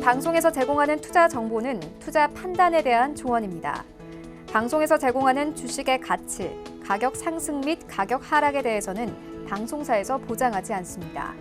방송에서 제공하는 투자 정보는 투자 판단에 대한 조언입니다. 방송에서 제공하는 주식의 가치, 가격 상승 및 가격 하락에 대해서는 방송사에서 보장하지 않습니다.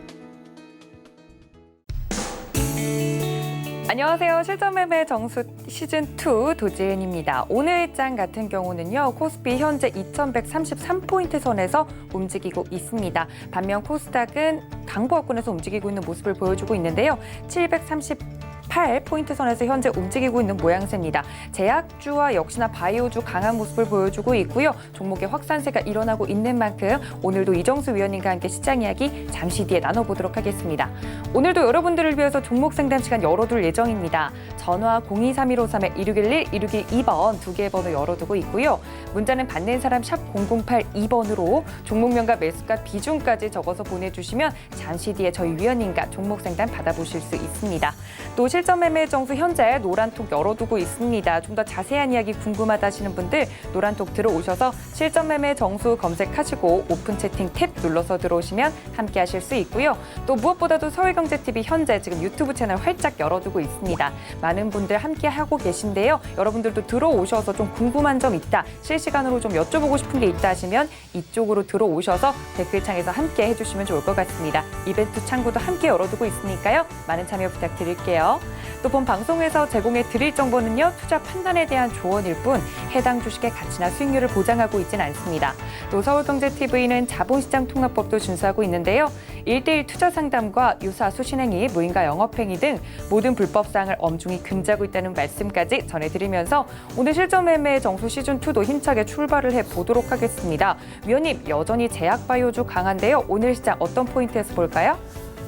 안녕하세요. 실전매매 정수 시즌2 도지은입니다. 오늘 장 같은 경우는요. 코스피 현재 2133포인트 선에서 움직이고 있습니다. 반면 코스닥은 강보합권에서 움직이고 있는 모습을 보여주고 있는데요. 738포인트 선에서 현재 움직이고 있는 모양새입니다. 제약주와 역시나 바이오주 강한 모습을 보여주고 있고요. 종목의 확산세가 일어나고 있는 만큼 오늘도 이정수 위원님과 함께 시장 이야기 잠시 뒤에 나눠보도록 하겠습니다. 오늘도 여러분들을 위해서 종목 상담 시간 열어둘 예정입니다. 전화 023153-1611, 1612번 두 개의 번호 열어두고 있고요. 문자는 받는 사람 샵 0082번으로 종목명과 매수가 비중까지 적어서 보내주시면 잠시 뒤에 저희 위원님과 종목 상담 받아보실 수 있습니다. 또 실전 매매 정수 현재 노란톡 열어두고 있습니다. 좀 더 자세한 이야기 궁금하다 하시는 분들 노란톡 들어오셔서 실전 매매 정수 검색하시고 오픈 채팅 탭 눌러서 들어오시면 함께 하실 수 있고요. 또 무엇보다도 서울경제TV 현재 지금 유튜브 채널 활짝 열어두고 있습니다. 많은 분들 함께 하고 계신데요. 여러분들도 들어오셔서 좀 궁금한 점 있다, 실시간으로 좀 여쭤보고 싶은 게 있다 하시면 이쪽으로 들어오셔서 댓글창에서 함께 해주시면 좋을 것 같습니다. 이벤트 창구도 함께 열어두고 있으니까요. 많은 참여 부탁드릴게요. 또 본 방송에서 제공해 드릴 정보는요. 투자 판단에 대한 조언일 뿐 해당 주식의 가치나 수익률을 보장하고 있지는 않습니다. 또 서울경제TV는 자본시장 통합법도 준수하고 있는데요. 1:1 투자 상담과 유사 수신행위, 무인가 영업행위 등 모든 불법사항을 엄중히 금지하고 있다는 말씀까지 전해드리면서 오늘 실전 매매 정수 시즌2도 힘차게 출발을 해보도록 하겠습니다. 위원님, 여전히 제약바이오주 강한데요. 오늘 시장 어떤 포인트에서 볼까요?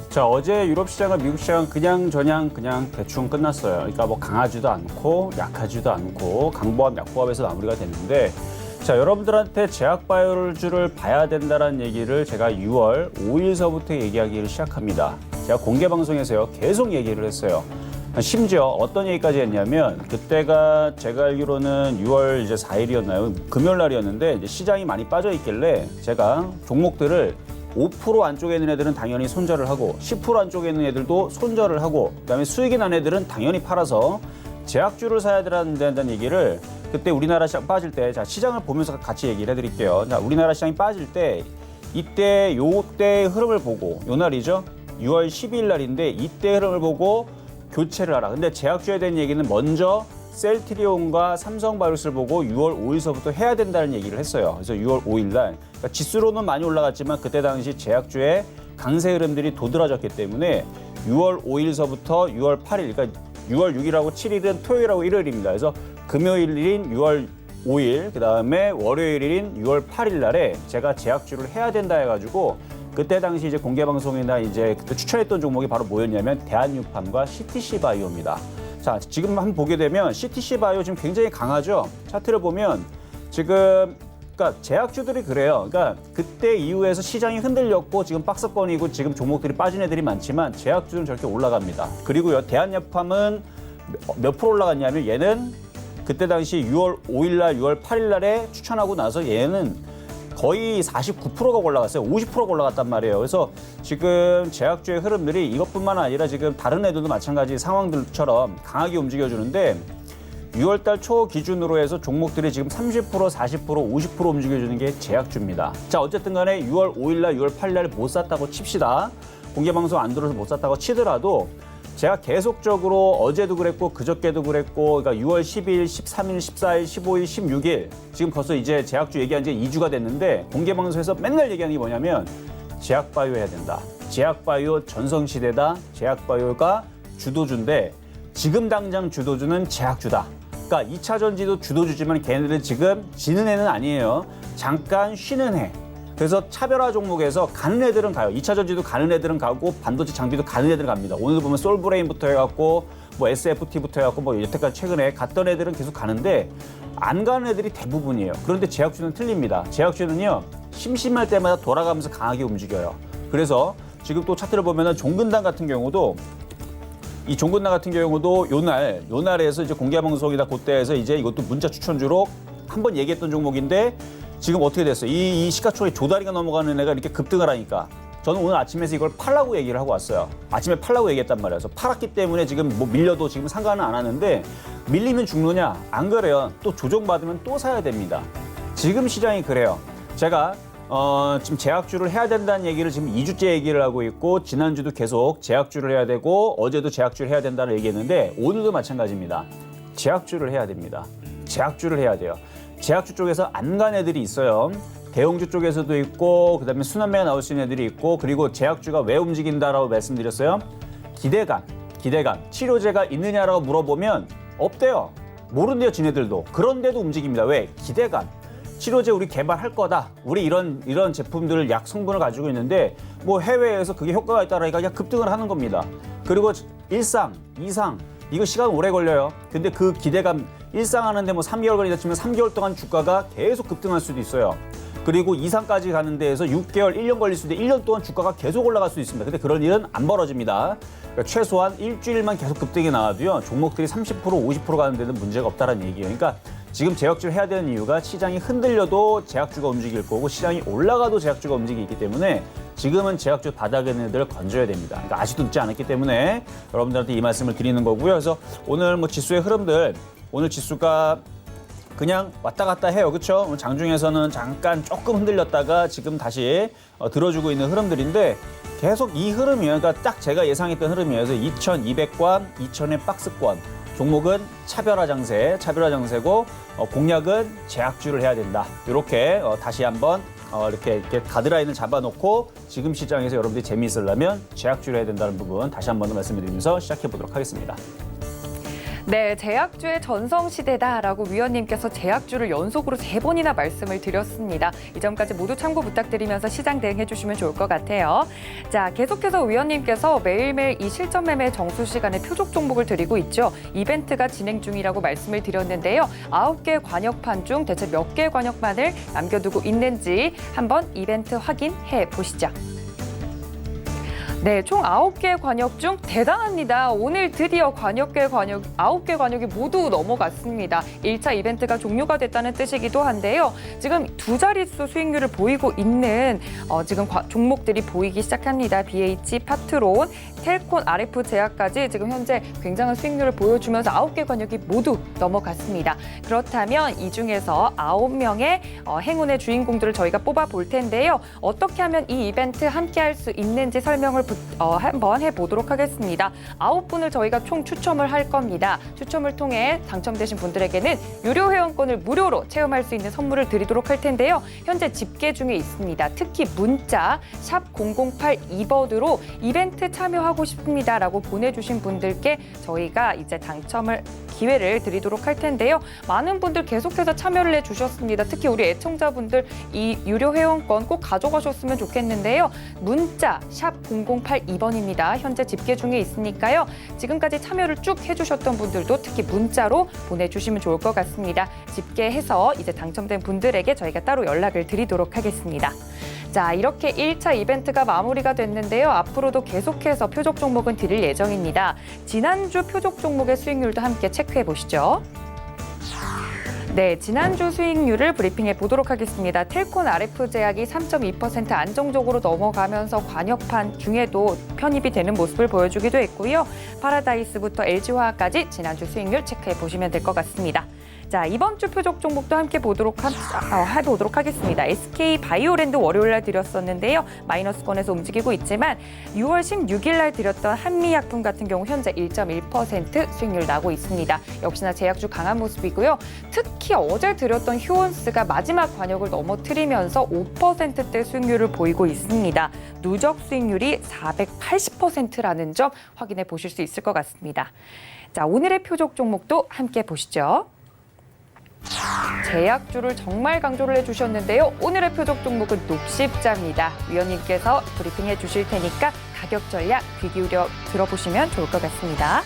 자, 어제 유럽 시장과 미국 시장은 그냥 대충 끝났어요. 그러니까 뭐 강하지도 않고 약하지도 않고 강보합, 약보합에서 마무리가 됐는데, 자, 여러분들한테 제약바이오주를 봐야 된다는 얘기를 제가 6월 5일서부터 얘기하기를 시작합니다. 제가 공개 방송에서요 계속 얘기를 했어요. 심지어 어떤 얘기까지 했냐면, 그때가 제가 알기로는 6월 이제 4일이었나요? 금요일 날이었는데 이제 시장이 많이 빠져 있길래 제가 종목들을 5% 안쪽에 있는 애들은 당연히 손절을 하고 10% 안쪽에 있는 애들도 손절을 하고 그다음에 수익이 난 애들은 당연히 팔아서 제약주를 사야 된다는 얘기를 그때 우리나라 시장 빠질 때, 자, 시장을 보면서 같이 얘기를 해드릴게요. 자, 우리나라 시장이 빠질 때 요때 흐름을 보고, 요 날이죠. 6월 12일 날인데 이때 흐름을 보고 교체를 하라. 근데 제약주에 대한 얘기는 먼저 셀트리온과 삼성바이오로스를 보고 6월 5일서부터 해야 된다는 얘기를 했어요. 그래서 6월 5일 날 그러니까 지수로는 많이 올라갔지만 그때 당시 제약주의 강세 흐름들이 도드라졌기 때문에 6월 5일서부터 6월 8일, 그러니까 6월 6일하고 7일은 토요일하고 일요일입니다. 그래서 금요일인 6월 5일, 그다음에 월요일인 6월 8일 날에 제가 제약주를 해야 된다 해가지고 그때 당시 이제 공개 방송이나 이제 그때 추천했던 종목이 바로 뭐였냐면 대한육팜과 CTC바이오입니다. 자, 지금 한번 보게 되면 CTC바이오 지금 굉장히 강하죠. 차트를 보면 지금 그러니까 제약주들이 그래요. 그러니까 그때 이후에서 시장이 흔들렸고 지금 박스권이고 지금 종목들이 빠진 애들이 많지만 제약주는 저렇게 올라갑니다. 그리고요, 대한약팜은 몇 프로 올라갔냐면 얘는 그때 당시 6월 5일 날, 6월 8일 날에 추천하고 나서 얘는 거의 49%가 올라갔어요. 50%가 올라갔단 말이에요. 그래서 지금 제약주의 흐름들이 이것뿐만 아니라 지금 다른 애들도 마찬가지 상황들처럼 강하게 움직여주는데 6월 달 초 기준으로 해서 종목들이 지금 30%, 40%, 50% 움직여주는 게 제약주입니다. 자, 어쨌든 간에 6월 5일 날, 6월 8일 날에 못 샀다고 칩시다. 공개방송 안 들어서 못 샀다고 치더라도 제가 계속적으로 어제도 그랬고 그저께도 그랬고, 그러니까 6월 10일, 13일, 14일, 15일, 16일 지금 벌써 이제 제약주 얘기한 지 2주가 됐는데 공개방송에서 맨날 얘기하는 게 뭐냐면 제약바이오 해야 된다. 제약바이오 전성시대다. 제약바이오가 주도주인데 지금 당장 주도주는 제약주다. 그러니까 2차 전지도 주도주지만 걔네들은 지금 지는 애는 아니에요. 잠깐 쉬는 애. 그래서 차별화 종목에서 가는 애들은 가요. 2차 전지도 가는 애들은 가고 반도체 장비도 가는 애들은 갑니다. 오늘도 보면 솔브레인부터 해갖고 뭐 SFT부터 해갖고 뭐 여태까지 최근에 갔던 애들은 계속 가는데 안 가는 애들이 대부분이에요. 그런데 제약주는 틀립니다. 제약주는요, 심심할 때마다 돌아가면서 강하게 움직여요. 그래서 지금 또 차트를 보면은 종근당 같은 경우도 이 종근당 같은 경우도 요날에서 이제 공개 방송이다 그때에서 이제 이것도 문자 추천주로 한번 얘기했던 종목인데 지금 어떻게 됐어요? 이 시가총액 조다리가 넘어가는 애가 이렇게 급등을 하니까 저는 오늘 아침에서 이걸 팔라고 얘기를 하고 왔어요. 아침에 팔라고 얘기했단 말이에요. 그래서 팔았기 때문에 지금 뭐 밀려도 지금 상관은 안 하는데 밀리면 죽느냐? 안 그래요. 또 조정받으면 또 사야 됩니다. 지금 시장이 그래요. 제가 지금 제약주를 해야 된다는 얘기를 지금 2주째 얘기를 하고 있고 지난주도 계속 제약주를 해야 되고 어제도 제약주를 해야 된다는 얘기했는데 오늘도 마찬가지입니다. 제약주를 해야 됩니다. 제약주를 해야 돼요. 제약주 쪽에서 안 간 애들이 있어요. 대형주 쪽에서도 있고 그다음에 순환매가 나올 수 있는 애들이 있고 그리고 제약주가 왜 움직인다라고 말씀드렸어요. 기대감. 치료제가 있느냐라고 물어보면 없대요. 모른대요, 지네들도. 그런데도 움직입니다. 왜? 기대감. 치료제 우리 개발할 거다. 우리 이런 제품들을 약 성분을 가지고 있는데 뭐 해외에서 그게 효과가 있다라니까 그냥 급등을 하는 겁니다. 그리고 1상, 2상 이거 시간 오래 걸려요. 근데 그 기대감 1상 하는데 뭐 3개월 걸리다 치면 3개월 동안 주가가 계속 급등할 수도 있어요. 그리고 2상까지 가는 데에서 6개월, 1년 걸릴 수도 있는데 1년 동안 주가가 계속 올라갈 수 있습니다. 근데 그런 일은 안 벌어집니다. 그러니까 최소한 일주일만 계속 급등이 나와도요. 종목들이 30%, 50% 가는 데는 문제가 없다는 얘기예요. 그러니까 지금 제약주를 해야 되는 이유가 시장이 흔들려도 제약주가 움직일 거고 시장이 올라가도 제약주가 움직이기 때문에 지금은 제약주 바닥에 있는 애들을 건져야 됩니다. 그러니까 아직도 늦지 않았기 때문에 여러분들한테 이 말씀을 드리는 거고요. 그래서 오늘 뭐 지수의 흐름들, 오늘 지수가 그냥 왔다 갔다 해요. 그렇죠? 오늘 장중에서는 잠깐 조금 흔들렸다가 지금 다시 들어주고 있는 흐름들인데 계속 이 흐름이에요. 그러니까 딱 제가 예상했던 흐름이에요. 그래서 2,200권, 2,000의 박스권. 종목은 차별화 장세고 공략은 제약주를 해야 된다. 이렇게 다시 한번 이렇게 가드라인을 잡아놓고 지금 시장에서 여러분들이 재미있으려면 제약주를 해야 된다는 부분 다시 한번 말씀을 드리면서 시작해 보도록 하겠습니다. 네, 제약주의 전성시대다라고 위원님께서 제약주를 연속으로 3번이나 말씀을 드렸습니다. 이 점까지 모두 참고 부탁드리면서 시장 대응해 주시면 좋을 것 같아요. 자, 계속해서 위원님께서 매일매일 이 실전 매매 정수 시간에 표적 종목을 드리고 있죠. 이벤트가 진행 중이라고 말씀을 드렸는데요. 9개 관역판 중 대체 몇 개의 관역판을 남겨두고 있는지 한번 이벤트 확인해 보시죠. 네, 총 9개 관역 중 대단합니다. 오늘 드디어 9개 관역이 모두 넘어갔습니다. 1차 이벤트가 종료가 됐다는 뜻이기도 한데요. 지금 2자릿수 수익률을 보이고 있는 지금 종목들이 보이기 시작합니다. BH, 파트론, 텔콘, RF 제약까지 지금 현재 굉장한 수익률을 보여주면서 9개 관역이 모두 넘어갔습니다. 그렇다면 이 중에서 9명의 행운의 주인공들을 저희가 뽑아볼 텐데요. 어떻게 하면 이 이벤트 함께 할 수 있는지 설명을 한번 해보도록 하겠습니다. 9분을 저희가 총 추첨을 할 겁니다. 추첨을 통해 당첨되신 분들에게는 유료 회원권을 무료로 체험할 수 있는 선물을 드리도록 할 텐데요. 현재 집계 중에 있습니다. 특히 문자 샵 0082번으로 이벤트 참여하고 싶습니다라고 보내주신 분들께 저희가 이제 당첨을 기회를 드리도록 할 텐데요. 많은 분들 계속해서 참여를 해주셨습니다. 특히 우리 애청자분들 이 유료 회원권 꼭 가져가셨으면 좋겠는데요. 문자 샵 0082번입니다. 현재 집계 중에 있으니까요. 지금까지 참여를 쭉 해주셨던 분들도 특히 문자로 보내주시면 좋을 것 같습니다. 집계해서 이제 당첨된 분들에게 저희가 따로 연락을 드리도록 하겠습니다. 자, 이렇게 1차 이벤트가 마무리가 됐는데요. 앞으로도 계속해서 표적 종목은 드릴 예정입니다. 지난주 표적 종목의 수익률도 함께 체크해 보시죠. 네, 지난주 수익률을 브리핑해 보도록 하겠습니다. 텔콘 RF 제약이 3.2% 안정적으로 넘어가면서 관역판 중에도 편입이 되는 모습을 보여주기도 했고요. 파라다이스부터 LG화학까지 지난주 수익률 체크해 보시면 될 것 같습니다. 자, 이번 주 표적 종목도 함께 해보도록 하겠습니다. SK 바이오랜드 월요일 날 드렸었는데요. 마이너스권에서 움직이고 있지만 6월 16일 날 드렸던 한미약품 같은 경우 현재 1.1% 수익률 나고 있습니다. 역시나 제약주 강한 모습이고요. 특히 어제 드렸던 휴원스가 마지막 관역을 넘어뜨리면서 5%대 수익률을 보이고 있습니다. 누적 수익률이 480%라는 점 확인해 보실 수 있을 것 같습니다. 자, 오늘의 표적 종목도 함께 보시죠. 제약주를 정말 강조를 해주셨는데요. 오늘의 표적 종목은 녹십자입니다. 위원님께서 브리핑해 주실 테니까 가격 전략 귀 기울여 들어보시면 좋을 것 같습니다.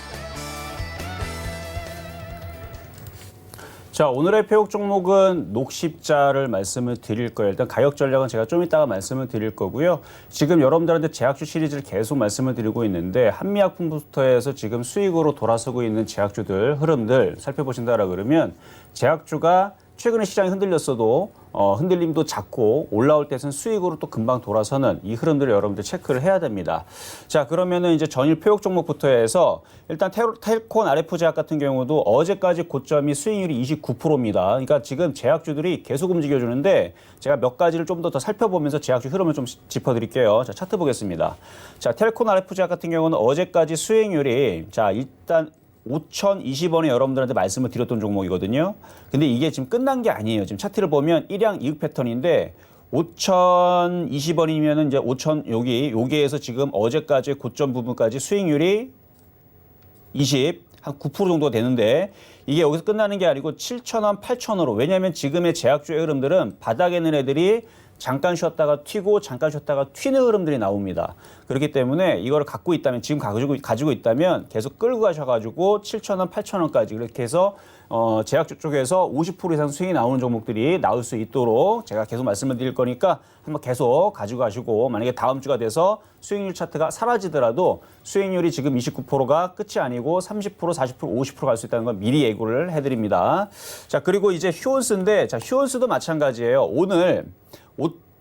자, 오늘의 표적 종목은 녹십자를 말씀을 드릴 거예요. 일단 가격 전략은 제가 좀 이따가 말씀을 드릴 거고요. 지금 여러분들한테 제약주 시리즈를 계속 말씀을 드리고 있는데 한미약품부터 해서 지금 수익으로 돌아서고 있는 제약주들 흐름들 살펴보신다라 그러면 제약주가 최근에 시장이 흔들렸어도 흔들림도 작고 올라올 때는 수익으로 또 금방 돌아서는 이 흐름들을 여러분들 체크를 해야 됩니다. 자, 그러면은 이제 전일 표역 종목부터 해서 일단 텔콘 RF제약 같은 경우도 어제까지 고점이 수익률이 29%입니다. 그러니까 지금 제약주들이 계속 움직여주는데 제가 몇 가지를 좀 더 살펴보면서 제약주 흐름을 좀 짚어드릴게요. 자, 차트 보겠습니다. 자, 텔콘 RF제약 같은 경우는 어제까지 수익률이 자, 일단 5,020원에 여러분들한테 말씀을 드렸던 종목이거든요. 근데 이게 지금 끝난 게 아니에요. 지금 차트를 보면 일양 이익 패턴인데 5,020원이면은 이제 5,000 여기에서 지금 어제까지 고점 부분까지 수익률이 한 9% 정도가 되는데 이게 여기서 끝나는 게 아니고 7,000원, 8,000원으로. 왜냐하면 지금의 제약주의 흐름들은 바닥에 있는 애들이 잠깐 쉬었다가 튀고 잠깐 쉬었다가 튀는 흐름들이 나옵니다. 그렇기 때문에 이걸 갖고 있다면 지금 가지고 있다면 계속 끌고 가셔가지고 7,000원, 8,000원까지 그렇게 해서 제약주 쪽에서 50% 이상 수익이 나오는 종목들이 나올 수 있도록 제가 계속 말씀을 드릴 거니까 한번 계속 가지고 가시고 만약에 다음 주가 돼서 수익률 차트가 사라지더라도 수익률이 지금 29%가 끝이 아니고 30%, 40%, 50% 갈 수 있다는 걸 미리 예고를 해드립니다. 자, 그리고 이제 휴온스인데 자, 휴온스도 마찬가지예요. 오늘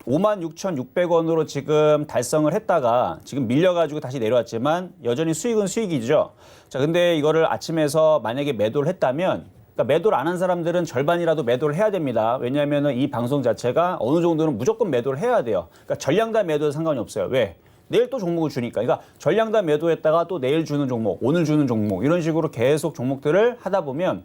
56,600원으로 지금 달성을 했다가 지금 밀려가지고 다시 내려왔지만 여전히 수익은 수익이죠. 자, 근데 이거를 아침에서 만약에 매도를 했다면 그러니까 매도를 안 한 사람들은 절반이라도 매도를 해야 됩니다. 왜냐하면 이 방송 자체가 어느 정도는 무조건 매도를 해야 돼요. 그러니까 전량 다 매도해도 상관이 없어요. 왜? 내일 또 종목을 주니까. 그러니까 전량 다 매도했다가 또 내일 주는 종목, 오늘 주는 종목 이런 식으로 계속 종목들을 하다 보면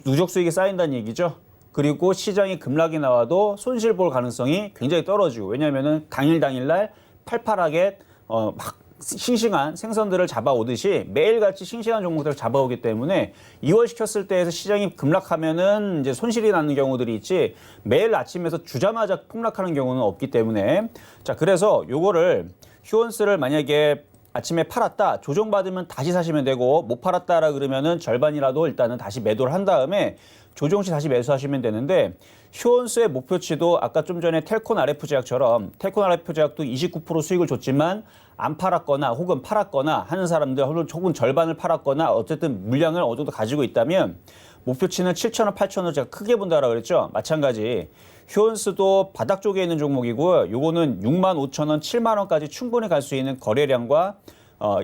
누적 수익이 쌓인다는 얘기죠. 그리고 시장이 급락이 나와도 손실 볼 가능성이 굉장히 떨어지고 왜냐하면은 당일날 팔팔하게 막 싱싱한 생선들을 잡아오듯이 매일같이 싱싱한 종목들을 잡아오기 때문에 2월 시켰을 때에서 시장이 급락하면은 이제 손실이 나는 경우들이 있지 매일 아침에서 주자마자 폭락하는 경우는 없기 때문에 자 그래서 요거를 휴원스를 만약에 아침에 팔았다 조정받으면 다시 사시면 되고 못 팔았다라 그러면은 절반이라도 일단은 다시 매도를 한 다음에 조정 시 다시 매수하시면 되는데 휴원스의 목표치도 아까 좀 전에 텔콘 RF제약처럼 텔콘 RF제약도 29% 수익을 줬지만 안 팔았거나 혹은 팔았거나 하는 사람들 혹은 절반을 팔았거나 어쨌든 물량을 어느 정도 가지고 있다면 목표치는 7,000원, 8,000원 제가 크게 본다라고 그랬죠. 마찬가지 휴원스도 바닥 쪽에 있는 종목이고요. 요거는 65,000원, 7만 원까지 충분히 갈 수 있는 거래량과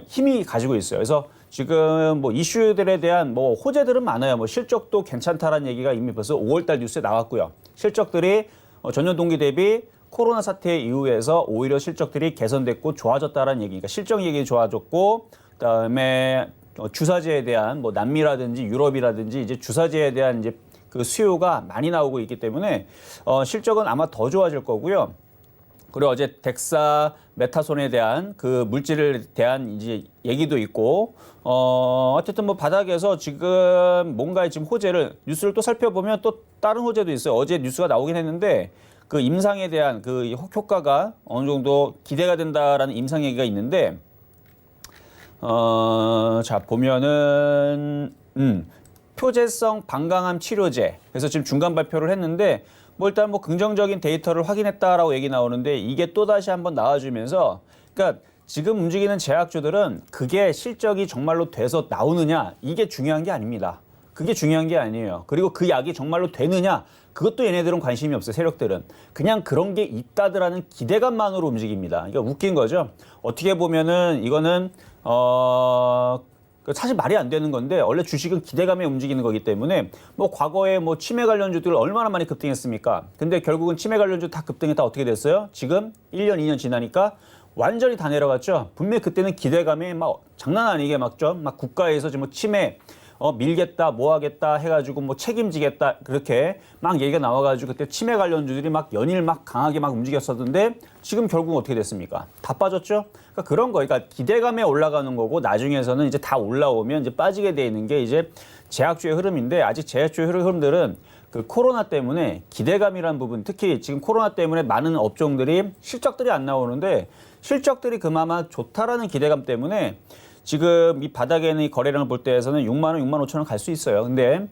힘이 가지고 있어요. 그래서 지금 뭐 이슈들에 대한 뭐 호재들은 많아요. 뭐 실적도 괜찮다라는 얘기가 이미 벌써 5월달 뉴스에 나왔고요. 실적들이 전년 동기 대비 코로나 사태 이후에서 오히려 실적들이 개선됐고 좋아졌다라는 얘기니까 실적 얘기 좋아졌고 그다음에 주사제에 대한 뭐 남미라든지 유럽이라든지 이제 주사제에 대한 이제 그 수요가 많이 나오고 있기 때문에 실적은 아마 더 좋아질 거고요. 그리고 어제 덱사 메타손에 대한 그 물질에 대한 이제 얘기도 있고 어쨌든 뭐 바닥에서 지금 뭔가의 지금 호재를 뉴스를 또 살펴보면 또 다른 호재도 있어요. 어제 뉴스가 나오긴 했는데 그 임상에 대한 그 효과가 어느 정도 기대가 된다라는 임상 얘기가 있는데 자 보면은 표재성 방광암 치료제 그래서 지금 중간 발표를 했는데 뭐 일단 뭐 긍정적인 데이터를 확인했다라고 얘기 나오는데 이게 또 다시 한번 나와주면서 그러니까 지금 움직이는 제약주들은 그게 실적이 정말로 돼서 나오느냐 이게 중요한 게 아닙니다. 그게 중요한 게 아니에요. 그리고 그 약이 정말로 되느냐 그것도 얘네들은 관심이 없어요. 세력들은 그냥 그런 게 있다더라는 기대감만으로 움직입니다. 그러니까 웃긴 거죠. 어떻게 보면은 이거는 사실 말이 안 되는 건데 원래 주식은 기대감에 움직이는 거기 때문에 뭐 과거에 뭐 치매 관련주들 얼마나 많이 급등했습니까? 근데 결국은 치매 관련주 다 급등했다 어떻게 됐어요? 지금 1년, 2년 지나니까 완전히 다 내려갔죠. 분명히 그때는 기대감이 막 장난 아니게 막 국가에서 지금 뭐 치매 밀겠다, 뭐 하겠다 해가지고 뭐 책임지겠다 그렇게 막 얘기가 나와가지고 그때 치매 관련주들이 막 연일 막 강하게 막 움직였었는데 지금 결국 어떻게 됐습니까? 다 빠졌죠? 그러니까 그런 거, 그러니까 기대감에 올라가는 거고 나중에서는 이제 다 올라오면 이제 빠지게 돼 있는 게 이제 제약주의 흐름인데 아직 제약주의 흐름들은 그 코로나 때문에 기대감이라는 부분, 특히 지금 코로나 때문에 많은 업종들이 실적들이 안 나오는데 실적들이 그나마 좋다라는 기대감 때문에 지금 이 바닥에 있는 이 거래량을 볼 때에서는 6만 원, 6만 5천 원 갈 수 있어요. 근데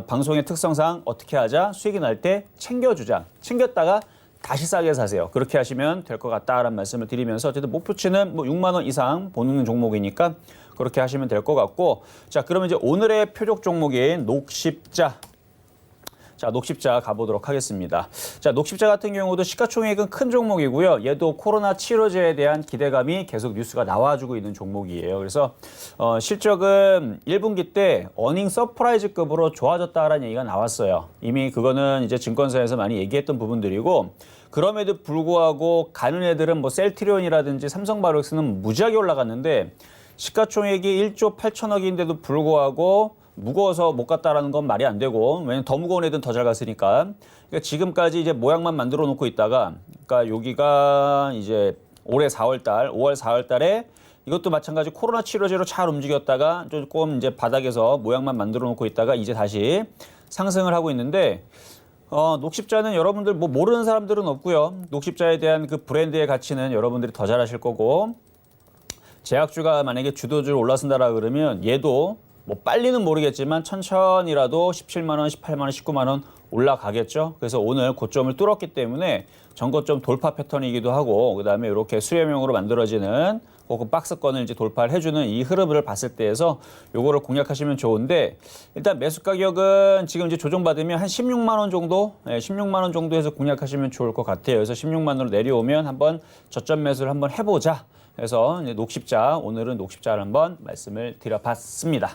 방송의 특성상 어떻게 하자? 수익이 날 때 챙겨주자. 챙겼다가 다시 싸게 사세요. 그렇게 하시면 될 것 같다라는 말씀을 드리면서 어쨌든 목표치는 뭐 6만 원 이상 보는 종목이니까 그렇게 하시면 될 것 같고 자 그러면 이제 오늘의 표적 종목인 녹십자. 자 자, 녹십자 가보도록 하겠습니다. 자, 녹십자 같은 경우도 시가총액은 큰 종목이고요. 얘도 코로나 치료제에 대한 기대감이 계속 뉴스가 나와주고 있는 종목이에요. 그래서 실적은 1분기 때 어닝 서프라이즈급으로 좋아졌다라는 얘기가 나왔어요. 이미 그거는 이제 증권사에서 많이 얘기했던 부분들이고, 그럼에도 불구하고 가는 애들은 뭐 셀트리온이라든지 삼성바이오로스는 무지하게 올라갔는데 시가총액이 1조 8천억인데도 불구하고 무거워서 못 갔다라는 건 말이 안 되고, 왜냐면 더 무거운 애들은 더 잘 갔으니까. 그러니까 지금까지 이제 모양만 만들어 놓고 있다가, 그러니까 여기가 이제 올해 4월달, 5월 4월달에 이것도 마찬가지 코로나 치료제로 잘 움직였다가 조금 이제 바닥에서 모양만 만들어 놓고 있다가 이제 다시 상승을 하고 있는데, 녹십자는 여러분들 뭐 모르는 사람들은 없고요. 녹십자에 대한 그 브랜드의 가치는 여러분들이 더 잘 아실 거고, 제약주가 만약에 주도주로 올라선다라 그러면 얘도 뭐 빨리는 모르겠지만 천천히라도 17만 원, 18만 원, 19만 원 올라가겠죠. 그래서 오늘 고점을 뚫었기 때문에 전고점 돌파 패턴이기도 하고, 그다음에 이렇게 수렴형으로 만들어지는 혹은 박스권을 이제 돌파를 해주는 이 흐름을 봤을 때에서 요거를 공략하시면 좋은데, 일단 매수 가격은 지금 이제 조정받으면 한 16만 원 정도, 16만 원 정도에서 공략하시면 좋을 것 같아요. 그래서 16만 원으로 내려오면 한번 저점 매수를 한번 해보자. 그래서 이제 녹십자, 오늘은 녹십자를 한번 말씀을 드려봤습니다.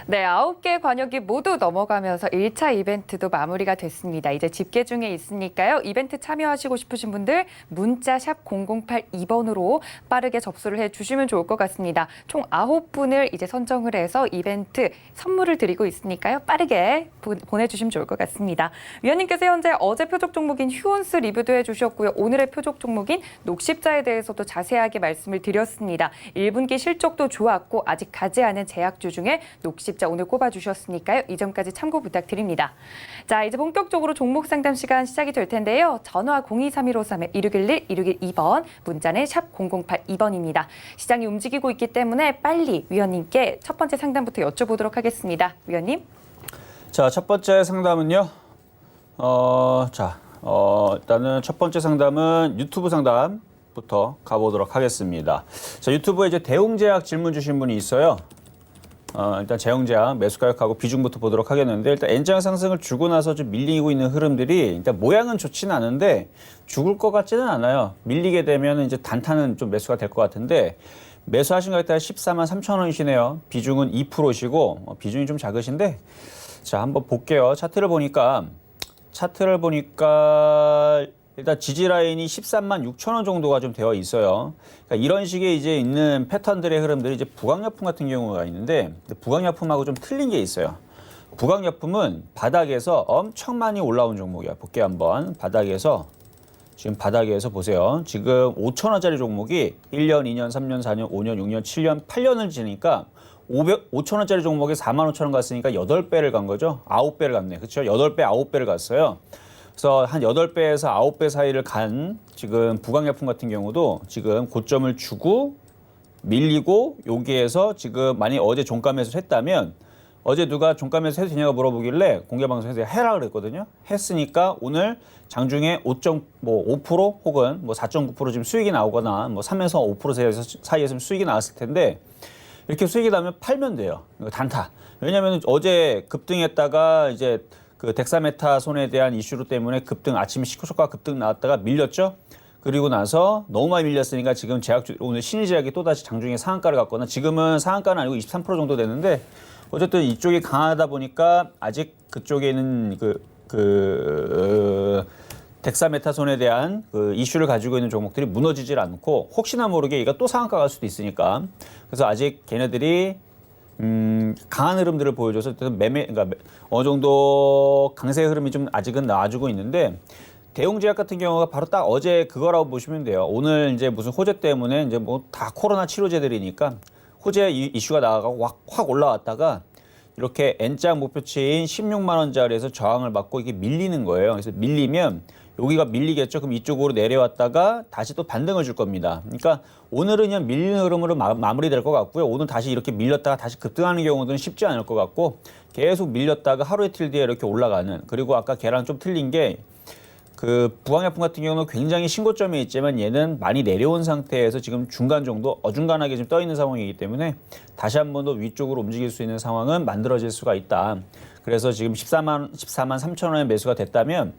네, 9개 관역이 모두 넘어가면서 1차 이벤트도 마무리가 됐습니다. 이제 집계 중에 있으니까요. 이벤트 참여하시고 싶으신 분들 문자 샵 0082번으로 빠르게 접수를 해주시면 좋을 것 같습니다. 총 9분을 이제 선정을 해서 이벤트 선물을 드리고 있으니까요. 빠르게 보내주시면 좋을 것 같습니다. 위원님께서 현재 어제 표적 종목인 휴온스 리뷰도 해주셨고요. 오늘의 표적 종목인 녹십자에 대해서도 자세하게 말씀을 드렸습니다. 1분기 실적도 좋았고 아직 가지 않은 제약주 중에 녹십자 오늘 꼽아주셨으니까요. 이 점까지 참고 부탁드립니다. 자, 이제 본격적으로 종목 상담 시간 시작이 될 텐데요. 전화 023153-1611-1612번, 문자는 샵 0082번입니다. 시장이 움직이고 있기 때문에 빨리 위원님께 첫 번째 상담부터 여쭤보도록 하겠습니다. 위원님. 자, 첫 번째 상담은요. 일단은 첫 번째 상담은 유튜브 상담부터 가보도록 하겠습니다. 자, 유튜브에 이제 대웅제약 질문 주신 분이 있어요. 일단 제형제약 매수 가격하고 비중부터 보도록 하겠는데, 일단 N장 상승을 주고 나서 좀 밀리고 있는 흐름들이 일단 모양은 좋지는 않은데 죽을 것 같지는 않아요. 밀리게 되면 이제 단타는 좀 매수가 될 것 같은데, 매수하신 가격 따라 14만 3천 원이시네요. 비중은 2%시고 비중이 좀 작으신데, 자, 한번 볼게요. 차트를 보니까 일단 지지 라인이 13만 6천 원 정도가 좀 되어 있어요. 그러니까 이런 식의 이제 있는 패턴들의 흐름들이 이제 부강약품 같은 경우가 있는데, 부강약품하고 좀 틀린 게 있어요. 부강약품은 바닥에서 엄청 많이 올라온 종목이야. 볼게요, 한번. 지금 바닥에서 보세요. 지금 5천 원짜리 종목이 1년, 2년, 3년, 4년, 5년, 6년, 7년, 8년을 지니까 5천 원짜리 종목이 4만 5천 원 갔으니까 8배를 간 거죠. 9배를 갔네. 그렇죠? 8배, 9배를 갔어요. 그래서 한 8배에서 9배 사이를 간 지금 부강약품 같은 경우도 지금 고점을 주고 밀리고, 여기에서 지금 만약 어제 종가 매수를 했다면, 어제 누가 종가 매수 해도 되냐고 물어보길래 공개방송에서 해라 그랬거든요. 했으니까 오늘 장중에 5.5% 혹은 뭐 4.9% 지금 수익이 나오거나 뭐 3에서 5% 사이에서 수익이 나왔을 텐데, 이렇게 수익이 나면 팔면 돼요. 단타. 왜냐하면 어제 급등했다가 이제 그 덱사메타손에 대한 이슈로 때문에 아침에 시초가 급등 나왔다가 밀렸죠. 그리고 나서 너무 많이 밀렸으니까 지금 제약주, 오늘 신일제약이 또다시 장중에 상한가를 갔거나, 지금은 상한가는 아니고 23% 정도 되는데, 어쨌든 이쪽이 강하다 보니까 아직 그쪽에 있는 덱사메타손에 대한 그 이슈를 가지고 있는 종목들이 무너지질 않고, 혹시나 모르게 얘가 또 상한가 갈 수도 있으니까, 그래서 아직 걔네들이 강한 흐름들을 보여줘서 그러니까 어느 정도 강세의 흐름이 좀 아직은 나와주고 있는데, 대웅제약 같은 경우가 바로 딱 어제 그거라고 보시면 돼요. 오늘 이제 무슨 호재 때문에 이제 뭐 다 코로나 치료제들이니까 호재 이슈가 나가고 확 올라왔다가 이렇게 N자 목표치인 16만 원짜리에서 저항을 받고 이게 밀리는 거예요. 그래서 밀리면 여기가 밀리겠죠. 그럼 이쪽으로 내려왔다가 다시 또 반등을 줄 겁니다. 그러니까 오늘은 그냥 밀리는 흐름으로 마무리될 것 같고요. 오늘 다시 이렇게 밀렸다가 다시 급등하는 경우는 쉽지 않을 것 같고 계속 밀렸다가 하루 이틀 뒤에 이렇게 올라가는, 그리고 아까 걔랑 좀 틀린 게 그 부강약품 같은 경우는 굉장히 신고점에 있지만 얘는 많이 내려온 상태에서 지금 중간 정도 어중간하게 좀 떠 있는 상황이기 때문에 다시 한 번 더 위쪽으로 움직일 수 있는 상황은 만들어질 수가 있다. 그래서 지금 14만 3천 원에 매수가 됐다면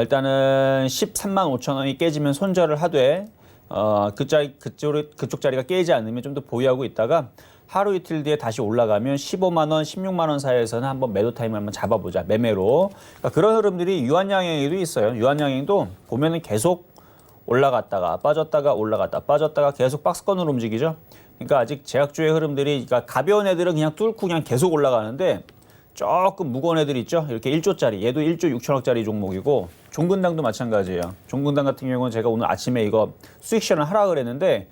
일단은 13만 5천 원이 깨지면 손절을 하되 그쪽 자리가 깨지지 않으면 좀 더 보유하고 있다가 하루 이틀 뒤에 다시 올라가면 15만 원, 16만 원 사이에서는 한번 매도 타임을 한번 잡아보자. 매매로. 그러니까 그런 흐름들이 유한양행에도 있어요. 유한양행도 보면은 계속 올라갔다가 빠졌다가 올라갔다 빠졌다가 계속 박스권으로 움직이죠. 그러니까 아직 제약주의 흐름들이, 그러니까 가벼운 애들은 그냥 뚫고 그냥 계속 올라가는데 조금 무거운 애들 있죠. 이렇게 1조짜리, 얘도 1조 6천억짜리 종목이고 종근당도 마찬가지예요. 종근당 같은 경우는 제가 오늘 아침에 이거 수익 실현을 하라 그랬는데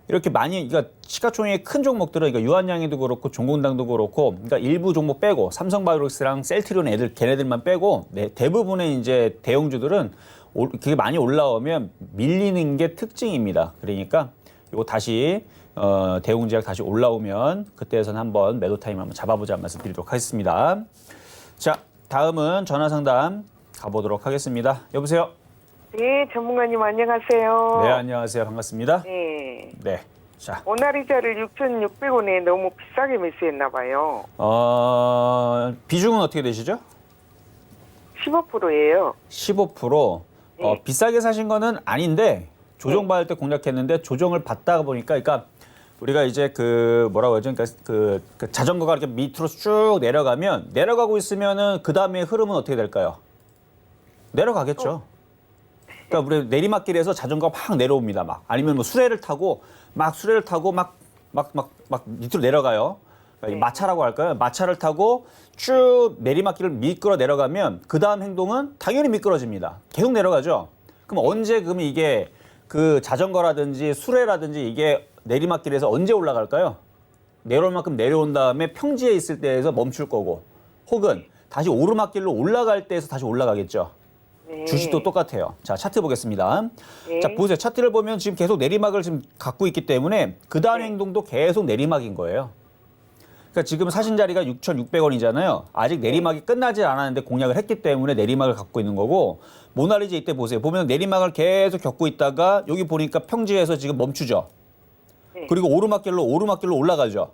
이렇게 많이, 그러니까 시가총액 큰 종목들은, 그러니까 유한양행도 그렇고 종근당도 그렇고, 그러니까 일부 종목 빼고 삼성바이오로직스랑 셀트리온 애들 걔네들만 빼고 대부분의 이제 대형주들은 그게 많이 올라오면 밀리는 게 특징입니다. 그러니까 이거 다시 대웅제약 다시 올라오면 그때에서는 한번 매도 타임 한번 잡아보자 말씀드리도록 하겠습니다. 자, 다음은 전화 상담 가보도록 하겠습니다. 여보세요. 네, 전문가님 안녕하세요. 네, 안녕하세요. 반갑습니다. 네. 네. 자, 모나리자를 6,600원에 너무 비싸게 매수했나 봐요. 비중은 어떻게 되시죠? 15%예요. 15%. 네. 비싸게 사신 거는 아닌데 조정받을 때 공략했는데 조정을 받다가 보니까, 그러니까 우리가 이제 그 뭐라고 하죠? 그러니까 그 자전거가 이렇게 밑으로 쭉 내려가면, 내려가고 있으면은 그 다음에 흐름은 어떻게 될까요? 내려가겠죠. 그러니까 우리 내리막길에서 자전거가 막 내려옵니다. 막 아니면 뭐 수레를 타고 막 밑으로 내려가요. 그러니까 이 마차라고 할까요? 마차를 타고 쭉 내리막길을 미끄러 내려가면 그 다음 행동은 당연히 미끄러집니다. 계속 내려가죠. 그럼 언제, 그러면 이게 그 자전거라든지 수레라든지 이게 내리막길에서 언제 올라갈까요? 내려올 만큼 내려온 다음에 평지에 있을 때에서 멈출 거고, 혹은 다시 오르막길로 올라갈 때에서 다시 올라가겠죠. 네. 주식도 똑같아요. 자, 차트 보겠습니다. 네. 자, 보세요. 차트를 보면 지금 계속 내리막을 지금 갖고 있기 때문에 그 다음 행동도 계속 내리막인 거예요. 그러니까 지금 사신 자리가 6,600원이잖아요. 아직 내리막이 끝나지 않았는데 공략을 했기 때문에 내리막을 갖고 있는 거고, 모나리자 이때 보세요. 보면 내리막을 계속 겪고 있다가 여기 보니까 평지에서 지금 멈추죠. 네. 그리고 오르막길로 올라가죠.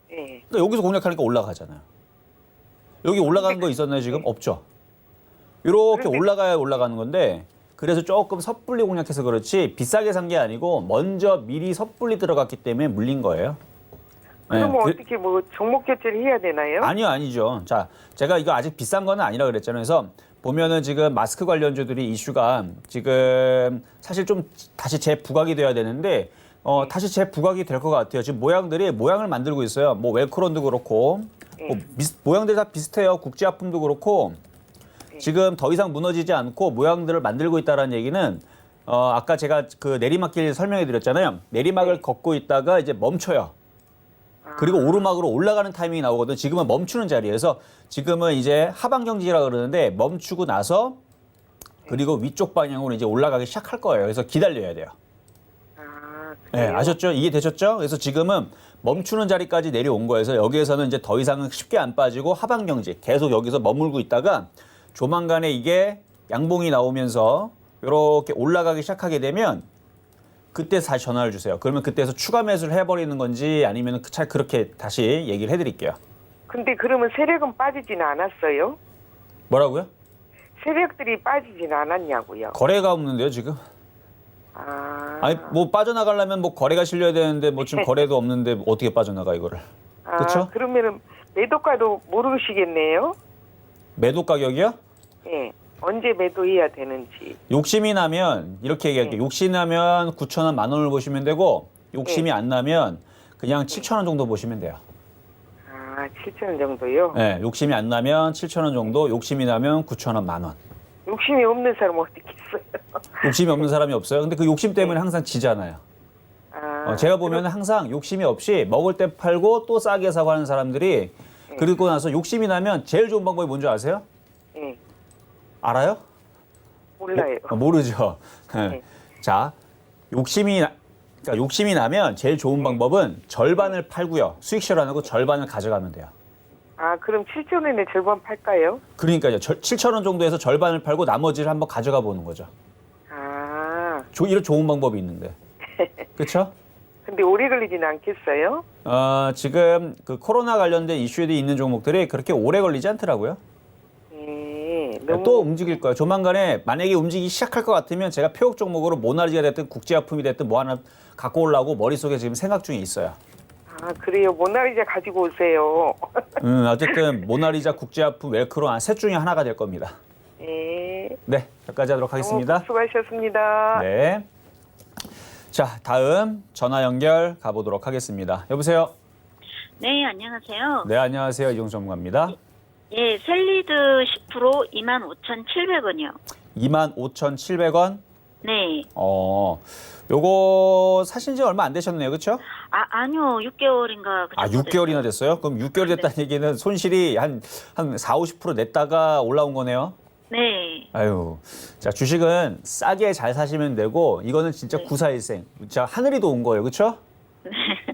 네. 그러니까 여기서 공략하니까 올라가잖아요. 여기 올라가는 거 있었나요, 지금? 없죠. 이렇게 올라가야 올라가는 건데, 그래서 조금 섣불리 공략해서 그렇지 비싸게 산 게 아니고 먼저 미리 섣불리 들어갔기 때문에 물린 거예요. 그러면 어떻게 뭐 종목 교체를 해야 되나요? 아니죠. 자, 제가 이거 아직 비싼 거는 아니라 그랬잖아요. 그래서 보면은 지금 마스크 관련주들이 이슈가 지금 사실 좀 다시 재부각이 돼야 되는데, 다시 재부각이 될 것 같아요. 지금 모양을 만들고 있어요. 뭐 웰크론도 그렇고, 뭐 모양들이 다 비슷해요. 국제화품도 그렇고, 지금 더 이상 무너지지 않고 모양들을 만들고 있다는 얘기는, 아까 제가 그 내리막길 설명해 드렸잖아요. 내리막을 걷고 있다가 이제 멈춰요. 그리고 오르막으로 올라가는 타이밍이 나오거든. 지금은 멈추는 자리에서, 지금은 이제 하방 경직이라고 그러는데 멈추고 나서 그리고 위쪽 방향으로 이제 올라가기 시작할 거예요. 그래서 기다려야 돼요. 네, 아셨죠? 이해되셨죠? 그래서 지금은 멈추는 자리까지 내려온 거예요. 그래서 여기에서는 이제 더 이상은 쉽게 안 빠지고 하방 경직 계속 여기서 머물고 있다가 조만간에 이게 양봉이 나오면서 이렇게 올라가기 시작하게 되면 그때 다시 전화를 주세요. 그러면 그때서 추가 매수를 해버리는 건지 아니면 잘 그렇게 다시 얘기를 해드릴게요. 근데 그러면 세력은 빠지지는 않았어요? 뭐라고요? 세력들이 빠지지는 않았냐고요. 거래가 없는데요, 지금? 아니, 뭐 빠져나가려면 뭐 거래가 실려야 되는데 뭐 지금 거래도 없는데 어떻게 빠져나가 이거를? 그렇죠? 그러면은 매도가도 모르시겠네요? 매도 가격이요? 네. 언제 매도해야 되는지. 욕심이 나면 이렇게 얘기할게요. 욕심이 나면 9,000원, 10,000원을 보시면 되고, 욕심이 안 나면 그냥 7,000원 정도 보시면 돼요. 7,000원 정도요? 네, 욕심이 안 나면 7,000원 정도, 욕심이 나면 9,000원, 10,000원. 욕심이 없는 사람은 어떻게 있어요? 욕심이 없는 사람이 없어요. 근데 그 욕심 때문에 항상 지잖아요. 제가 보면 항상 욕심이 없이 먹을 때 팔고 또 싸게 사고 하는 사람들이 그리고 나서 욕심이 나면 제일 좋은 방법이 뭔지 아세요? 예. 알아요? 몰라요. 모르죠. 네. 자, 그러니까 욕심이 나면 제일 좋은 방법은 절반을 팔고요. 수익실현 안 하고 절반을 가져가면 돼요. 아, 그럼 7천 원에 절반 팔까요? 그러니까요. 7천 원 정도에서 절반을 팔고 나머지를 한번 가져가 보는 거죠. 아, 이런 좋은 방법이 있는데. 그렇죠? 근데 오래 걸리지는 않겠어요? 지금 그 코로나 관련된 이슈에 있는 종목들이 그렇게 오래 걸리지 않더라고요. 예. 너무 또 움직일 거예요. 조만간에 만약에 움직이기 시작할 것 같으면 제가 표적 종목으로 모나리자 됐든 국제화품이 됐든 뭐 하나 갖고 오려고 머릿속에 지금 생각 중에 있어요. 아, 그래요. 모나리자 가지고 오세요. 어쨌든 모나리자 국제화품 웰크로 셋 중에 하나가 될 겁니다. 예. 네, 여기까지 하도록 하겠습니다. 너무 수고하셨습니다. 네. 자, 다음 전화 연결 가보도록 하겠습니다. 여보세요? 네, 안녕하세요. 네, 안녕하세요. 이종수 전문가입니다. 예, 셀리드 10% 25,700원이요. 25,700원? 네. 요거 사신 지 얼마 안 되셨네요. 그렇죠? 아니요. 6개월인가. 그 아, 정도 6개월이나 됐어요. 됐어요? 그럼 6개월 됐다는 얘기는 손실이 한 4, 50% 냈다가 올라온 거네요? 네. 아유. 자, 주식은 싸게 잘 사시면 되고, 이거는 진짜 네. 구사일생. 진짜 하늘이 도운 거예요. 그렇죠?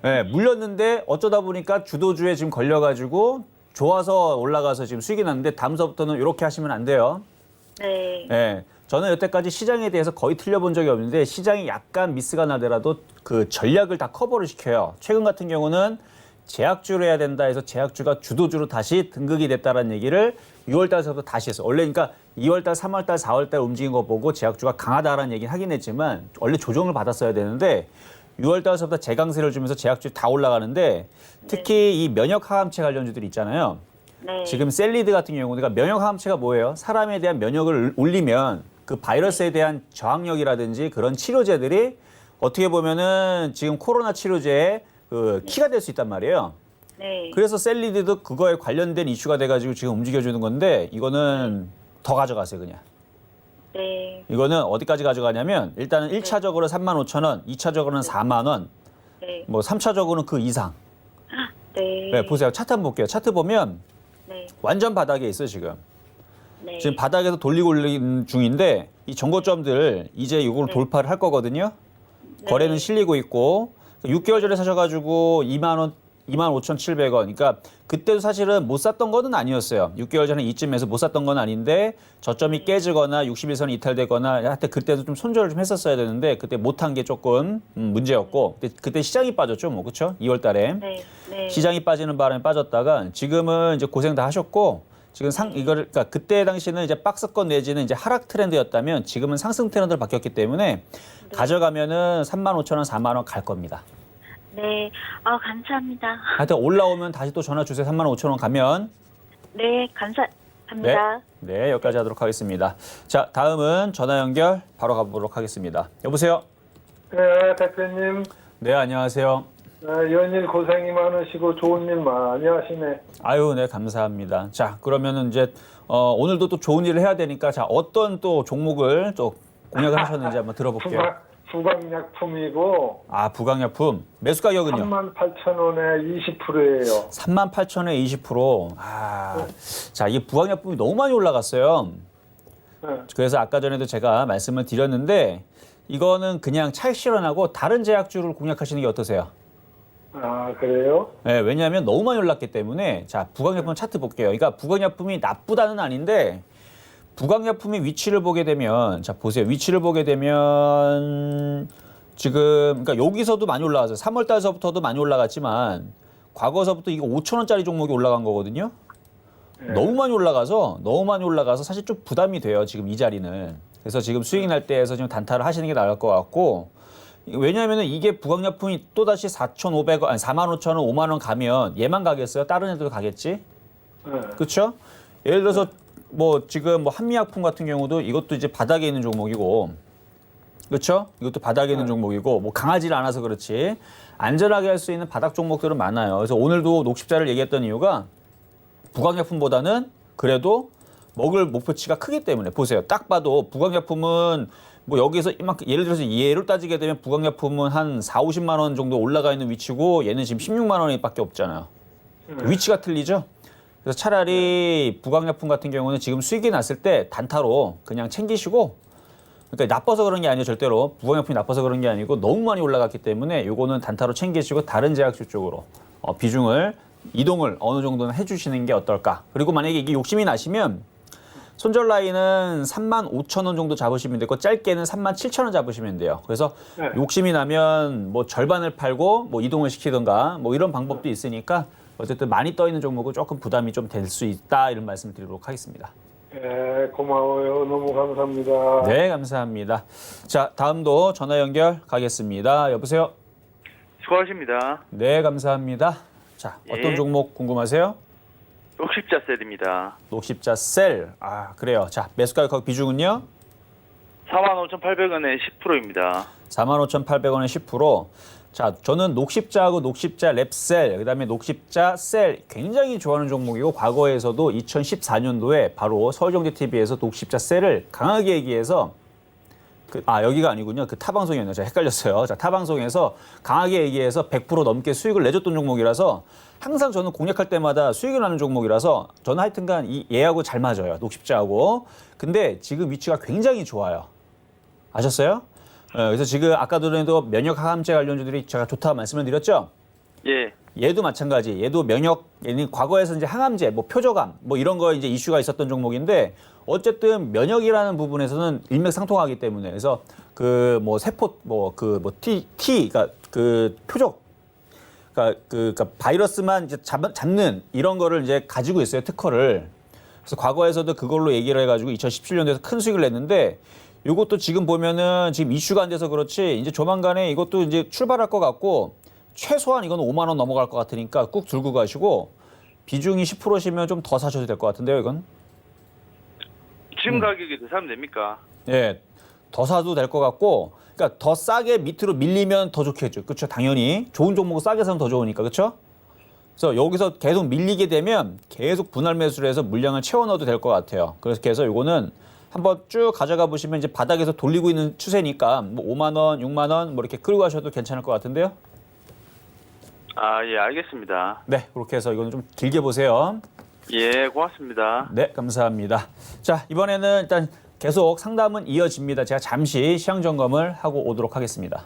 네, 물렸는데 어쩌다 보니까 주도주에 지금 걸려가지고 좋아서 올라가서 지금 수익이 났는데 다음서부터는 이렇게 하시면 안 돼요. 네. 네. 저는 여태까지 시장에 대해서 거의 틀려본 적이 없는데 시장이 약간 미스가 나더라도 그 전략을 다 커버를 시켜요. 최근 같은 경우는 제약주로 해야 된다 해서 제약주가 주도주로 다시 등극이 됐다는 얘기를 6월 달서부터 다시 했어요. 원래 그러니까 2월 달, 3월 달, 4월 달 움직인 거 보고 제약주가 강하다라는 얘기는 하긴 했지만 원래 조정을 받았어야 되는데 6월 달서부터 재강세를 주면서 제약주 다 올라가는데 특히 이 면역 항암체 관련주들이 있잖아요. 네. 지금 셀리드 같은 경우는 그러니까 면역 항암체가 뭐예요? 사람에 대한 면역을 올리면 그 바이러스에 대한 저항력이라든지 그런 치료제들이 어떻게 보면은 지금 코로나 치료제의 그 키가 될 수 있단 말이에요. 네. 그래서 셀리드도 그거에 관련된 이슈가 돼가지고 지금 움직여주는 건데 이거는 더 가져가세요 그냥. 네. 이거는 어디까지 가져가냐면 일단은 1차적으로 35,000원, 2차적으로는 4만 원, 네. 뭐 3차적으로는 그 이상. 네. 네, 보세요. 차트 한번 볼게요. 차트 보면 네. 완전 바닥에 있어요 지금. 네. 지금 바닥에서 돌리고 올리는 중인데 이 정고점들 이제 이걸 돌파를 할 거거든요. 네. 거래는 실리고 있고 6개월 전에 사셔가지고 2만 원, 25,700원. 그러니까 그때도 사실은 못 샀던 거는 아니었어요. 6개월 전에 이쯤에서 못 샀던 건 아닌데 저점이 깨지거나 61선이 이탈되거나 하여튼 그때도 좀 손절을 좀 했었어야 되는데 그때 못한 게 조금 문제였고 그때 시장이 빠졌죠, 뭐 그렇죠? 2월 달에 네. 네. 시장이 빠지는 바람에 빠졌다가 지금은 이제 고생 다 하셨고 지금 이거를 그러니까 그때 당시는 이제 박스권 내지는 이제 하락 트렌드였다면 지금은 상승 트렌드로 바뀌었기 때문에 가져가면은 35,000원, 4만 원 갈 겁니다. 네. 감사합니다. 하여튼 올라오면 다시 또 전화 주세요. 35,000원 가면. 네, 감사합니다. 네, 여기까지 하도록 하겠습니다. 자, 다음은 전화 연결 바로 가보도록 하겠습니다. 여보세요? 네, 대표님. 네, 안녕하세요. 연일 고생이 많으시고 좋은 일 많이 하시네. 아유, 네, 감사합니다. 자, 그러면은 이제 오늘도 또 좋은 일을 해야 되니까 자, 어떤 또 종목을 또 공략을 하셨는지 한번 들어볼게요. 부강약품이고 아, 부강약품. 매수 가격은요? 38,000원에 20%예요. 38,000원에 20%. 아, 자, 이게 부강약품이 너무 많이 올라갔어요. 네. 그래서 아까 전에도 제가 말씀을 드렸는데 이거는 그냥 차익 실현하고 다른 제약주를 공략하시는 게 어떠세요? 아, 그래요? 네, 왜냐하면 너무 많이 올랐기 때문에 자, 부강약품 차트 볼게요. 그러니까 부강약품이 나쁘다는 아닌데 부강약품의 위치를 보게 되면 자, 보세요. 위치를 보게 되면 지금 그러니까 여기서도 많이 올라갔어요. 3월 달서부터도 많이 올라갔지만 과거서부터 이거 5,000원짜리 종목이 올라간 거거든요. 너무 많이 올라가서 사실 좀 부담이 돼요. 지금 이 자리는. 그래서 지금 수익 날 때에서 지금 단타를 하시는 게 나을 것 같고 왜냐하면 이게 부강약품이 또다시 4,500원, 아니 45,000원, 5만 원 가면 얘만 가겠어요? 다른 애들도 가겠지? 네. 그렇죠? 예를 들어서 뭐 지금 뭐 한미약품 같은 경우도 이것도 이제 바닥에 있는 종목이고 그렇죠? 이것도 바닥에 있는 종목이고 뭐 강하지를 않아서 그렇지 안전하게 할 수 있는 바닥 종목들은 많아요. 그래서 오늘도 녹십자를 얘기했던 이유가 부강약품보다는 그래도 먹을 목표치가 크기 때문에 보세요. 딱 봐도 부강약품은 뭐 여기서 이만큼 예를 들어서 얘로 따지게 되면 부강약품은 한 4, 50만 원 정도 올라가 있는 위치고 얘는 지금 16만 원밖에 없잖아요. 위치가 틀리죠? 그래서 차라리 부강약품 같은 경우는 지금 수익이 났을 때 단타로 그냥 챙기시고, 그러니까 나빠서 그런 게 아니에요. 절대로 부강약품이 나빠서 그런 게 아니고 너무 많이 올라갔기 때문에 요거는 단타로 챙기시고 다른 제약주 쪽으로 비중을 이동을 어느 정도는 해주시는 게 어떨까. 그리고 만약에 이게 욕심이 나시면 손절 라인은 35,000원 정도 잡으시면 되고 짧게는 37,000원 잡으시면 돼요. 그래서 네. 욕심이 나면 뭐 절반을 팔고 뭐 이동을 시키던가 뭐 이런 방법도 있으니까 어쨌든 많이 떠 있는 종목은 조금 부담이 좀 될 수 있다, 이런 말씀 드리도록 하겠습니다. 네, 고마워요. 너무 감사합니다. 네, 감사합니다. 자, 다음도 전화 연결 가겠습니다. 여보세요? 수고하십니다. 네, 감사합니다. 자, 어떤 예. 종목 궁금하세요? 녹십자 셀입니다. 녹십자 셀. 아, 그래요. 자, 매수 가격 비중은요? 45,800원에 10%입니다. 45,800원에 10%. 자, 저는 녹십자하고 녹십자 랩셀, 그다음에 녹십자 셀 굉장히 좋아하는 종목이고, 과거에서도 2014년도에 바로 서울경제TV에서 녹십자 셀을 강하게 얘기해서 여기가 아니군요. 그 타방송이었네요. 제가 헷갈렸어요. 자, 타방송에서 강하게 얘기해서 100% 넘게 수익을 내줬던 종목이라서 항상 저는 공략할 때마다 수익을 나는 종목이라서 저는 하여튼간 이 얘하고 잘 맞아요. 녹십자하고. 근데 지금 위치가 굉장히 좋아요. 아셨어요? 그래서 지금 아까 전에도 면역 항암제 관련주들이 제가 좋다 말씀을 드렸죠? 예. 얘도 마찬가지. 얘도 얘는 과거에서 이제 항암제, 뭐 표적암, 뭐 이런 거 이제 이슈가 있었던 종목인데, 어쨌든 면역이라는 부분에서는 일맥상통하기 때문에, 그래서 그 뭐 세포 그러니까 그 표적, 그러니까 바이러스만 이제 잡는 이런 거를 이제 가지고 있어요, 특허를. 그래서 과거에서도 그걸로 얘기를 해가지고 2017년도에서 큰 수익을 냈는데, 이것도 지금 보면은 지금 이슈가 안 돼서 그렇지 이제 조만간에 이것도 이제 출발할 것 같고, 최소한 이건 5만 원 넘어갈 것 같으니까 꾹 들고 가시고, 비중이 10%시면 좀 더 사셔도 될 것 같은데요, 이건? 지금 가격이 더 사면 됩니까? 예, 더 사도 될 것 같고, 그러니까 더 싸게 밑으로 밀리면 더 좋겠죠. 그렇죠? 당연히 좋은 종목 싸게 사면 더 좋으니까, 그렇죠? 그래서 여기서 계속 밀리게 되면 계속 분할 매수를 해서 물량을 채워 넣어도 될 것 같아요. 그래서 이거는 한번 쭉 가져가 보시면 이제 바닥에서 돌리고 있는 추세니까 뭐 5만 원, 6만 원 뭐 이렇게 끌고 가셔도 괜찮을 것 같은데요. 아, 예, 알겠습니다. 네, 그렇게 해서 이거는 좀 길게 보세요. 예, 고맙습니다. 네, 감사합니다. 자, 이번에는 일단 계속 상담은 이어집니다. 제가 잠시 시황 점검을 하고 오도록 하겠습니다.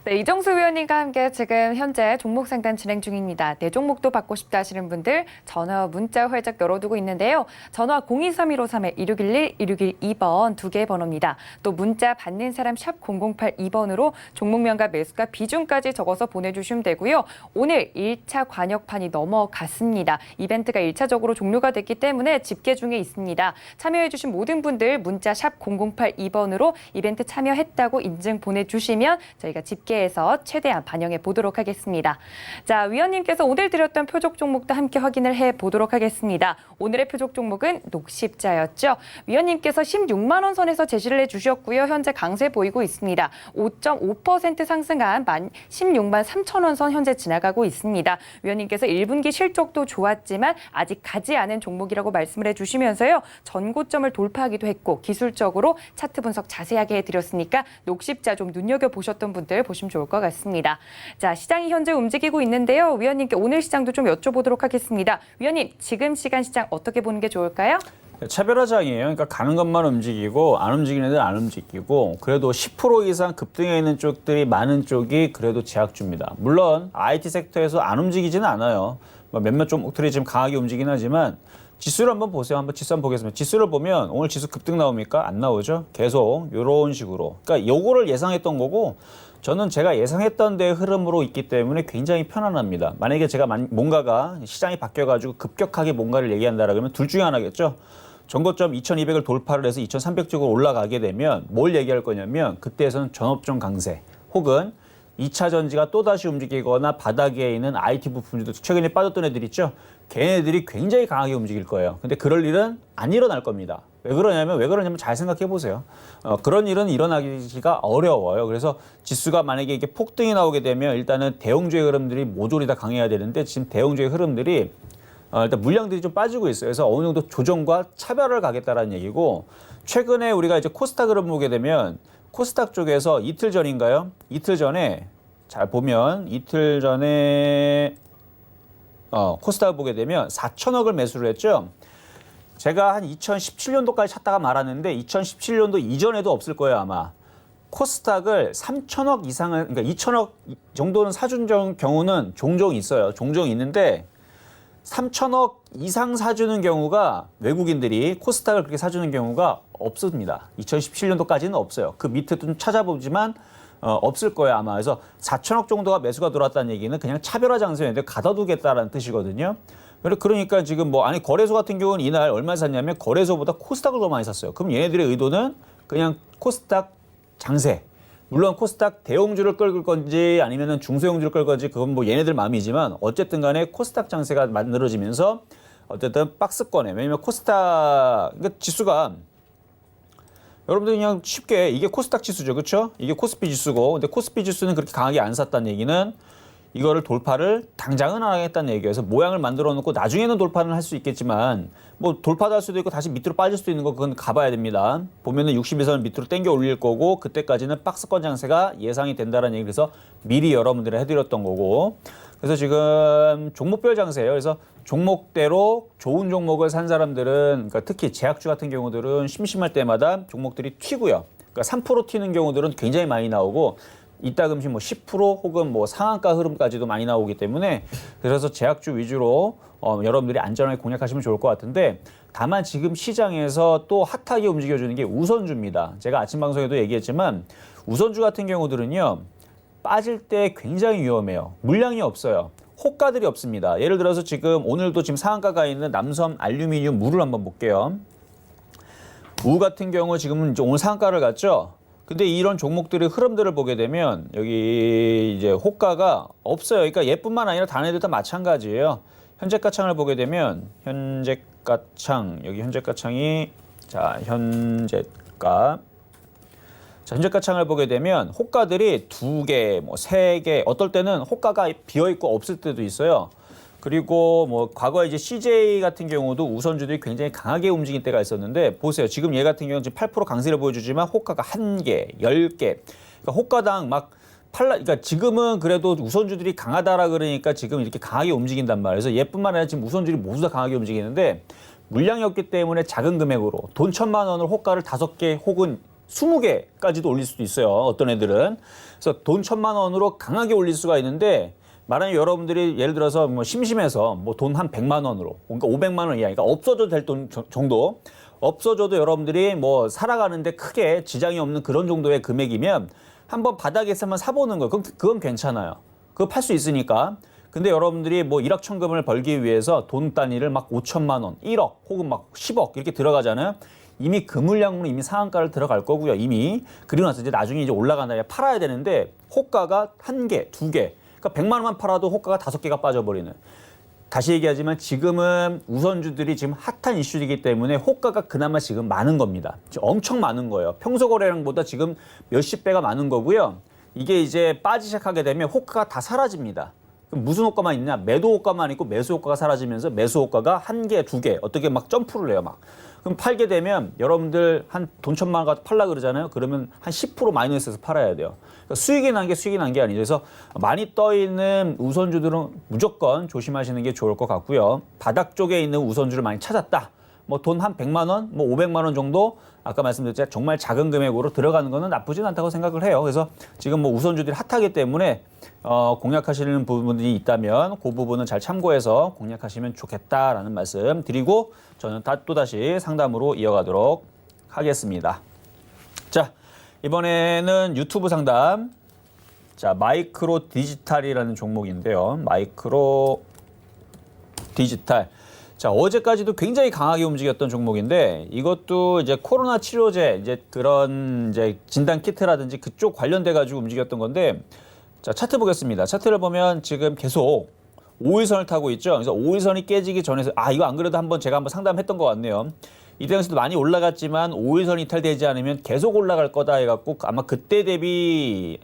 네, 이정수 위원님과 함께 지금 현재 종목 상담 진행 중입니다. 내 종목도 받고 싶다 하시는 분들 전화, 문자 활짝 열어두고 있는데요. 전화 023153-1611, 1612번 두 개의 번호입니다. 또 문자 받는 사람 샵 0082번으로 종목명과 매수가 비중까지 적어서 보내주시면 되고요. 오늘 1차 관역판이 넘어갔습니다. 이벤트가 1차적으로 종료가 됐기 때문에 집계 중에 있습니다. 참여해주신 모든 분들 문자 샵 0082번으로 이벤트 참여했다고 인증 보내주시면 저희가 집계해서 최대한 반영해 보도록 하겠습니다. 자, 위원님께서 오늘 드렸던 표적 종목도 함께 확인을 해 보도록 하겠습니다. 오늘의 표적 종목은 녹십자였죠. 위원님께서 16만 원 선에서 제시를 해주셨고요. 현재 강세 보이고 있습니다. 5.5% 상승한 16만 3천 원 선 현재 지나가고 있습니다. 위원님께서 1분기 실적도 좋았지만 아직 가지 않은 종목이라고 말씀을 해주시면서요. 전고점을 돌파하기도 했고 기술적으로 차트 분석 자세하게 해드렸으니까 녹십자 좀 눈여겨보셨던 분들 보시면 좋을 것 같습니다. 자, 시장이 현재 움직이고 있는데요. 위원님께 오늘 시장도 좀 여쭤보도록 하겠습니다. 위원님, 지금 시간 시장 어떻게 보는 게 좋을까요? 차별화장이에요. 그러니까 가는 것만 움직이고 안 움직이는 애들 안 움직이고, 그래도 10% 이상 급등해 있는 쪽들이 많은 쪽이 그래도 제약주입니다. 물론 IT 섹터에서 안 움직이지는 않아요. 몇몇 종목들이 지금 강하게 움직이긴 하지만 지수를 한번 보세요. 한번 지수 한번 보겠습니다. 지수를 보면 오늘 지수 급등 나옵니까? 안 나오죠. 계속 이런 식으로. 그러니까 요거를 예상했던 거고, 저는 제가 예상했던 데의 흐름으로 있기 때문에 굉장히 편안합니다. 만약에 제가 뭔가가 시장이 바뀌어가지고 급격하게 뭔가를 얘기한다 그러면 둘 중에 하나겠죠. 전고점 2200을 돌파를 해서 2300 쪽으로 올라가게 되면 뭘 얘기할 거냐면, 그때에서는 전업종 강세 혹은 2차 전지가 또다시 움직이거나 바닥에 있는 IT 부품들도 최근에 빠졌던 애들 있죠. 걔네들이 굉장히 강하게 움직일 거예요. 근데 그럴 일은 안 일어날 겁니다. 왜 그러냐면 잘 생각해 보세요. 그런 일은 일어나기가 어려워요. 그래서 지수가 만약에 이게 폭등이 나오게 되면 일단은 대형주의 흐름들이 모조리 다 강해야 되는데, 지금 대형주의 흐름들이 일단 물량들이 좀 빠지고 있어요. 그래서 어느 정도 조정과 차별을 가겠다라는 얘기고, 최근에 우리가 이제 코스닥 흐름 보게 되면 코스닥 쪽에서 이틀 전인가요? 이틀 전에 잘 보면 이틀 전에 코스닥을 보게 되면 4천억을 매수를 했죠. 제가 한 2017년도까지 찾다가 말았는데 2017년도 이전에도 없을 거예요, 아마. 코스닥을 3천억 이상을, 그러니까 2천억 정도는 사준 경우는 종종 있어요. 종종 있는데 3천억 이상 사주는 경우가 외국인들이 코스닥을 그렇게 사주는 경우가 없습니다. 2017년도까지는 없어요. 그 밑에 좀 찾아보지만 없을 거예요, 아마. 그래서 4천억 정도가 매수가 들어왔다는 얘기는 그냥 차별화 장세인데 가둬두겠다라는 뜻이거든요. 그러니까 지금 거래소 같은 경우는 이날 얼마 샀냐면 거래소보다 코스닥을 더 많이 샀어요. 그럼 얘네들의 의도는 그냥 코스닥 장세. 물론 코스닥 대형주를 끌 건지 아니면은 중소형주를 끌 건지 그건 뭐 얘네들 마음이지만 어쨌든 간에 코스닥 장세가 만들어지면서 어쨌든 박스권에, 왜냐면 코스닥 그러니까 지수가 여러분들 그냥 쉽게 이게 코스닥 지수죠, 그렇죠? 이게 코스피 지수고, 근데 코스피 지수는 그렇게 강하게 안 샀다는 얘기는 이거를 돌파를 당장은 안 하겠다는 얘기예요. 그래서 모양을 만들어 놓고 나중에는 돌파는 할 수 있겠지만 뭐 돌파도 할 수도 있고 다시 밑으로 빠질 수도 있는 거 그건 가봐야 됩니다. 보면은 62선 밑으로 당겨 올릴 거고 그때까지는 박스권 장세가 예상이 된다는 얘기, 그래서 미리 여러분들이 해드렸던 거고, 그래서 지금 종목별 장세예요. 그래서 종목대로 좋은 종목을 산 사람들은, 그러니까 특히 제약주 같은 경우들은 심심할 때마다 종목들이 튀고요. 그러니까 3% 튀는 경우들은 굉장히 많이 나오고 이따금씩 뭐 10% 혹은 뭐 상한가 흐름까지도 많이 나오기 때문에, 그래서 제약주 위주로 여러분들이 안전하게 공략하시면 좋을 것 같은데, 다만 지금 시장에서 또 핫하게 움직여주는 게 우선주입니다. 제가 아침 방송에도 얘기했지만 우선주 같은 경우들은요 빠질 때 굉장히 위험해요. 물량이 없어요. 호가들이 없습니다. 예를 들어서 지금 오늘도 지금 상한가가 있는 남섬 알루미늄 무를 한번 볼게요. 무 같은 경우 지금은 오늘 상한가를 갔죠. 근데 이런 종목들의 흐름들을 보게 되면 여기 이제 호가가 없어요. 그러니까 얘뿐만 아니라 다른 애들 다 마찬가지예요. 현재가창을 보게 되면 현재가창, 여기 현재가창이 자 현재가창을 보게 되면 호가들이 2개, 뭐 3개, 어떨 때는 호가가 비어 있고 없을 때도 있어요. 그리고 뭐 과거에 이제 CJ 같은 경우도 우선주들이 굉장히 강하게 움직일 때가 있었는데, 보세요. 지금 얘 같은 경우는 지금 8% 강세를 보여주지만 호가가 1개, 10개. 그러니까 호가당 막 그러니까 지금은 그래도 우선주들이 강하다라 그러니까 지금 이렇게 강하게 움직인단 말이에요. 그래서 얘뿐만 아니라 지금 우선주들이 모두 다 강하게 움직이는데 물량이 없기 때문에 작은 금액으로 돈 1,000만 원을 호가를 5개 혹은 20개까지도 올릴 수도 있어요. 어떤 애들은. 그래서 돈 1,000만 원으로 강하게 올릴 수가 있는데, 말하면 여러분들이 예를 들어서 뭐 심심해서 뭐 돈 한 100만 원으로, 그러니까 500만 원 이하, 그러니까 없어져도 될 돈 정도, 없어져도 여러분들이 뭐 살아가는데 크게 지장이 없는 그런 정도의 금액이면 한번 바닥에서만 사보는 거예요. 그건 괜찮아요. 그거 팔 수 있으니까. 근데 여러분들이 뭐 일확천금을 벌기 위해서 돈 단위를 막 5천만 원, 1억 혹은 막 10억 이렇게 들어가잖아요. 이미 그 물량으로 이미 상한가를 들어갈 거고요. 이미. 그리고 나서 이제 나중에 이제 올라간다면 팔아야 되는데 호가가 1개, 2개. 그러니까 100만 원만 팔아도 호가가 5개가 빠져버리는. 다시 얘기하지만 지금은 우선주들이 지금 핫한 이슈이기 때문에 호가가 그나마 지금 많은 겁니다. 지금 엄청 많은 거예요. 평소 거래량보다 지금 몇십 배가 많은 거고요. 이게 이제 빠지기 시작하게 되면 호가가 다 사라집니다. 그럼 무슨 효과만 있냐? 매도 효과만 있고 매수 효과가 사라지면서 매수 효과가 1개, 2개 어떻게 막 점프를 해요, 막. 그럼 팔게 되면 여러분들 한 돈 1,000만 원 갖고 팔라 그러잖아요. 그러면 한 10% 마이너스에서 팔아야 돼요. 그러니까 수익이 난 게 아니죠. 그래서 많이 떠 있는 우선주들은 무조건 조심하시는 게 좋을 것 같고요. 바닥 쪽에 있는 우선주를 많이 찾았다. 뭐 돈 한 100만 원, 뭐 500만 원 정도 아까 말씀드렸지만 정말 작은 금액으로 들어가는 거는 나쁘진 않다고 생각을 해요. 그래서 지금 뭐 우선주들이 핫하기 때문에 공략하시는 부분이 있다면 그 부분은 잘 참고해서 공략하시면 좋겠다라는 말씀 드리고 저는 또다시 상담으로 이어가도록 하겠습니다. 자, 이번에는 유튜브 상담. 자, 마이크로 디지털이라는 종목인데요. 마이크로 디지털. 자, 어제까지도 굉장히 강하게 움직였던 종목인데 이것도 이제 코로나 치료제 이제 그런 이제 진단 키트라든지 그쪽 관련돼 가지고 움직였던 건데, 자, 차트 보겠습니다. 차트를 보면 지금 계속 5일선을 타고 있죠. 그래서 5일선이 깨지기 전에서 이거 안 그래도 제가 한번 상담했던 것 같네요. 이 당시도 많이 올라갔지만 5일선 이탈되지 않으면 계속 올라갈 거다 해갖고 아마 그때 대비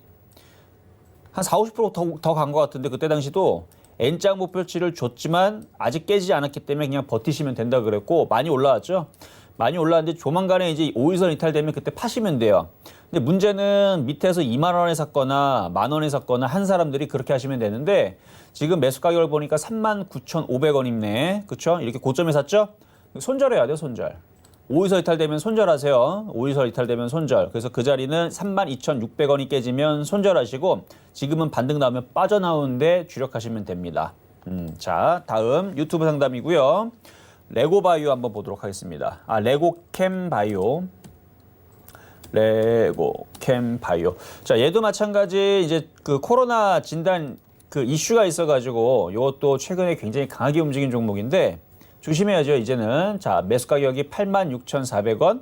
한 40~50% 더 간 것 같은데, 그때 당시도 N자 목표치를 줬지만 아직 깨지지 않았기 때문에 그냥 버티시면 된다 그랬고 많이 올라왔죠. 많이 올라왔는데 조만간에 이제 5일선 이탈되면 그때 파시면 돼요. 근데 문제는 밑에서 2만 원에 샀거나 만 원에 샀거나 한 사람들이 그렇게 하시면 되는데 지금 매수 가격을 보니까 39,500원이네. 그렇죠? 이렇게 고점에 샀죠? 손절해야 돼요, 손절. 5일선 이탈되면 손절하세요. 5일선 이탈되면 손절. 그래서 그 자리는 32,600원이 깨지면 손절하시고 지금은 반등 나오면 빠져나오는데 주력하시면 됩니다. 자, 다음 유튜브 상담이고요. 레고바이오 한번 보도록 하겠습니다. 레고캠바이오. 레고캠바이오. 자, 얘도 마찬가지 이제 그 코로나 진단 그 이슈가 있어가지고 이것도 최근에 굉장히 강하게 움직인 종목인데 조심해야죠, 이제는. 자, 매수 가격이 86,400원.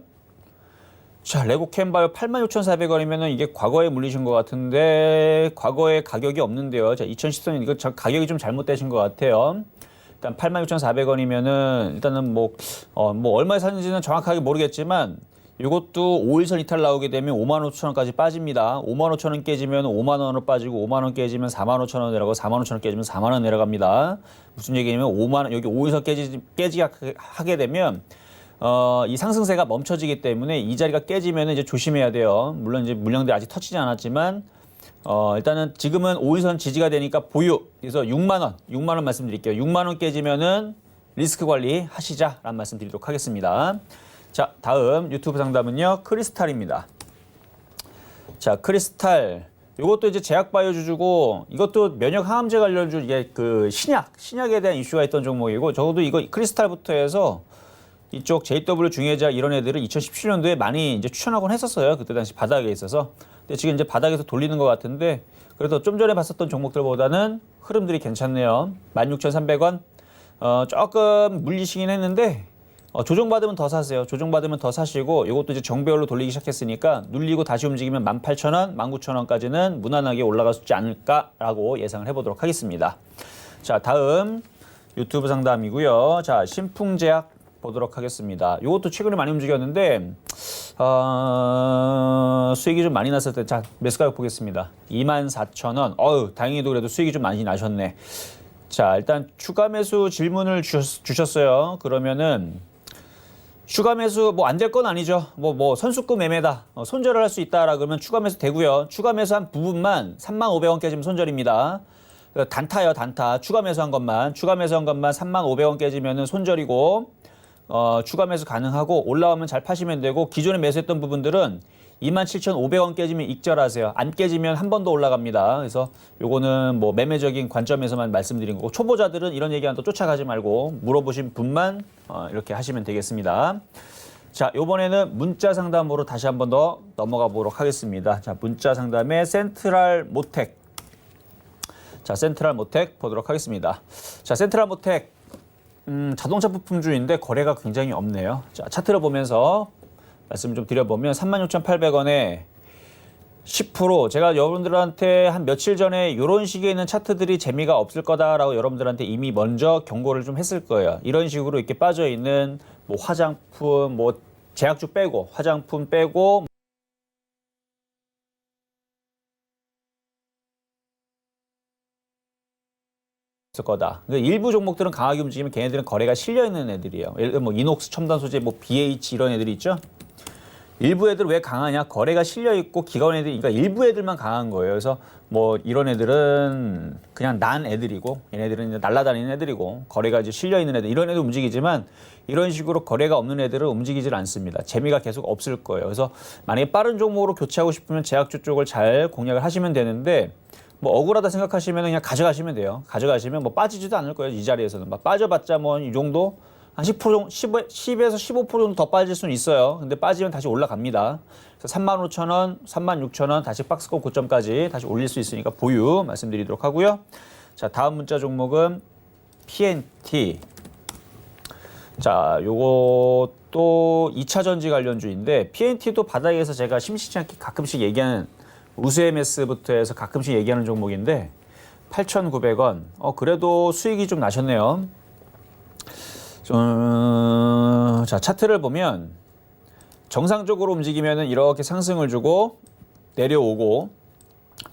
자, 레고캠바이오 86,400원이면은 이게 과거에 물리신 것 같은데 과거에 가격이 없는데요. 자, 2014년 이거 가격이 좀 잘못되신 것 같아요. 일단 86,400원이면은 일단은 뭐 얼마에 샀는지는 정확하게 모르겠지만 이것도 5일선 이탈 나오게 되면 55,000원까지 빠집니다. 55,000원 깨지면 5만 원으로 빠지고 5만 원 깨지면 45,000원 내려가고 45,000원 깨지면 4만 원 내려갑니다. 무슨 얘기냐면 5만 원 여기 5일선 깨지게 하게 되면 이 상승세가 멈춰지기 때문에 이 자리가 깨지면 이제 조심해야 돼요. 물론 이제 물량들이 아직 터치지 않았지만 일단은 지금은 5일선 지지가 되니까 보유. 그래서 6만 원 말씀드릴게요. 6만 원 깨지면은 리스크 관리 하시자라는 말씀 드리도록 하겠습니다. 자, 다음 유튜브 상담은요. 크리스탈입니다. 자, 크리스탈. 이것도 이제 제약바이오주주고 이것도 면역 항암제 관련주 이게 그 신약에 대한 이슈가 있던 종목이고 저도 이거 크리스탈부터 해서 이쪽 JW 중해제약 이런 애들을 2017년도에 많이 이제 추천하곤 했었어요. 그때 당시 바닥에 있어서. 근데 지금 이제 바닥에서 돌리는 것 같은데 그래도 좀 전에 봤었던 종목들보다는 흐름들이 괜찮네요. 16,300원. 조금 물리시긴 했는데 조정받으면 더 사세요. 조정받으면 더 사시고 이것도 이제 정배열로 돌리기 시작했으니까 눌리고 다시 움직이면 18,000원, 19,000원까지는 무난하게 올라갈 수 있지 않을까라고 예상을 해보도록 하겠습니다. 자, 다음 유튜브 상담이고요. 자, 신풍제약 보도록 하겠습니다. 이것도 최근에 많이 움직였는데 수익이 좀 많이 났을 때 자, 매수 가격 보겠습니다. 24,000원. 다행히도 그래도 수익이 좀 많이 나셨네. 자, 일단 추가 매수 질문을 주셨어요. 그러면은 추가 매수 뭐 안 될 건 아니죠. 뭐 선수급 매매다. 손절을 할 수 있다라 그러면 추가 매수 되고요. 추가 매수한 부분만 35,000원 깨지면 손절입니다. 단타요, 단타. 추가 매수한 것만 35,000원 깨지면은 손절이고 추가 매수 가능하고 올라오면 잘 파시면 되고 기존에 매수했던 부분들은 27,500원 깨지면 익절하세요. 안 깨지면 한 번 더 올라갑니다. 그래서 요거는 뭐 매매적인 관점에서만 말씀드린 거고 초보자들은 이런 얘기하면 또 쫓아가지 말고 물어보신 분만 이렇게 하시면 되겠습니다. 자, 요번에는 문자 상담으로 다시 한 번 더 넘어가 보도록 하겠습니다. 자, 문자 상담에 센트럴 모텍. 자, 센트럴 모텍 보도록 하겠습니다. 자, 센트럴 모텍 자동차 부품주인데 거래가 굉장히 없네요. 자, 차트를 보면서 말씀 좀 드려보면 36,800원에 10% 제가 여러분들한테 한 며칠 전에 이런 식에 있는 차트들이 재미가 없을 거다라고 여러분들한테 이미 먼저 경고를 좀 했을 거예요. 이런 식으로 이렇게 빠져 있는 뭐 화장품, 뭐 제약주 빼고 화장품 빼고 있을 거다. 일부 종목들은 강하게 움직이면 걔네들은 거래가 실려 있는 애들이에요. 예를 들어 뭐 이녹스 첨단 소재, 뭐 BH 이런 애들이 있죠. 일부 애들 왜 강하냐? 거래가 실려 있고 기관 애들, 그러니까 일부 애들만 강한 거예요. 그래서 뭐 이런 애들은 그냥 난 애들이고 얘네들은 이제 날아다니는 애들이고 거래가 이제 실려 있는 애들 이런 애들 움직이지만 이런 식으로 거래가 없는 애들은 움직이질 않습니다. 재미가 계속 없을 거예요. 그래서 만약에 빠른 종목으로 교체하고 싶으면 제약주 쪽을 잘 공략을 하시면 되는데. 뭐 억울하다 생각하시면 그냥 가져가시면 돼요. 가져가시면 뭐 빠지지도 않을 거예요. 이 자리에서는 막 빠져봤자 뭐 이 정도 한 10% 정도, 10에서 15% 정도 더 빠질 수는 있어요. 근데 빠지면 다시 올라갑니다. 그래서 35,000원, 36,000원 다시 박스권 고점까지 다시 올릴 수 있으니까 보유 말씀드리도록 하고요. 자, 다음 문자 종목은 PNT. 자, 요것도 2차 전지 관련주인데 PNT도 바닥에서 제가 심심치 않게 가끔씩 얘기하는 우스MS부터 해서 가끔씩 얘기하는 종목인데 8,900원. 그래도 수익이 좀 나셨네요. 자, 차트를 보면 정상적으로 움직이면은 이렇게 상승을 주고 내려오고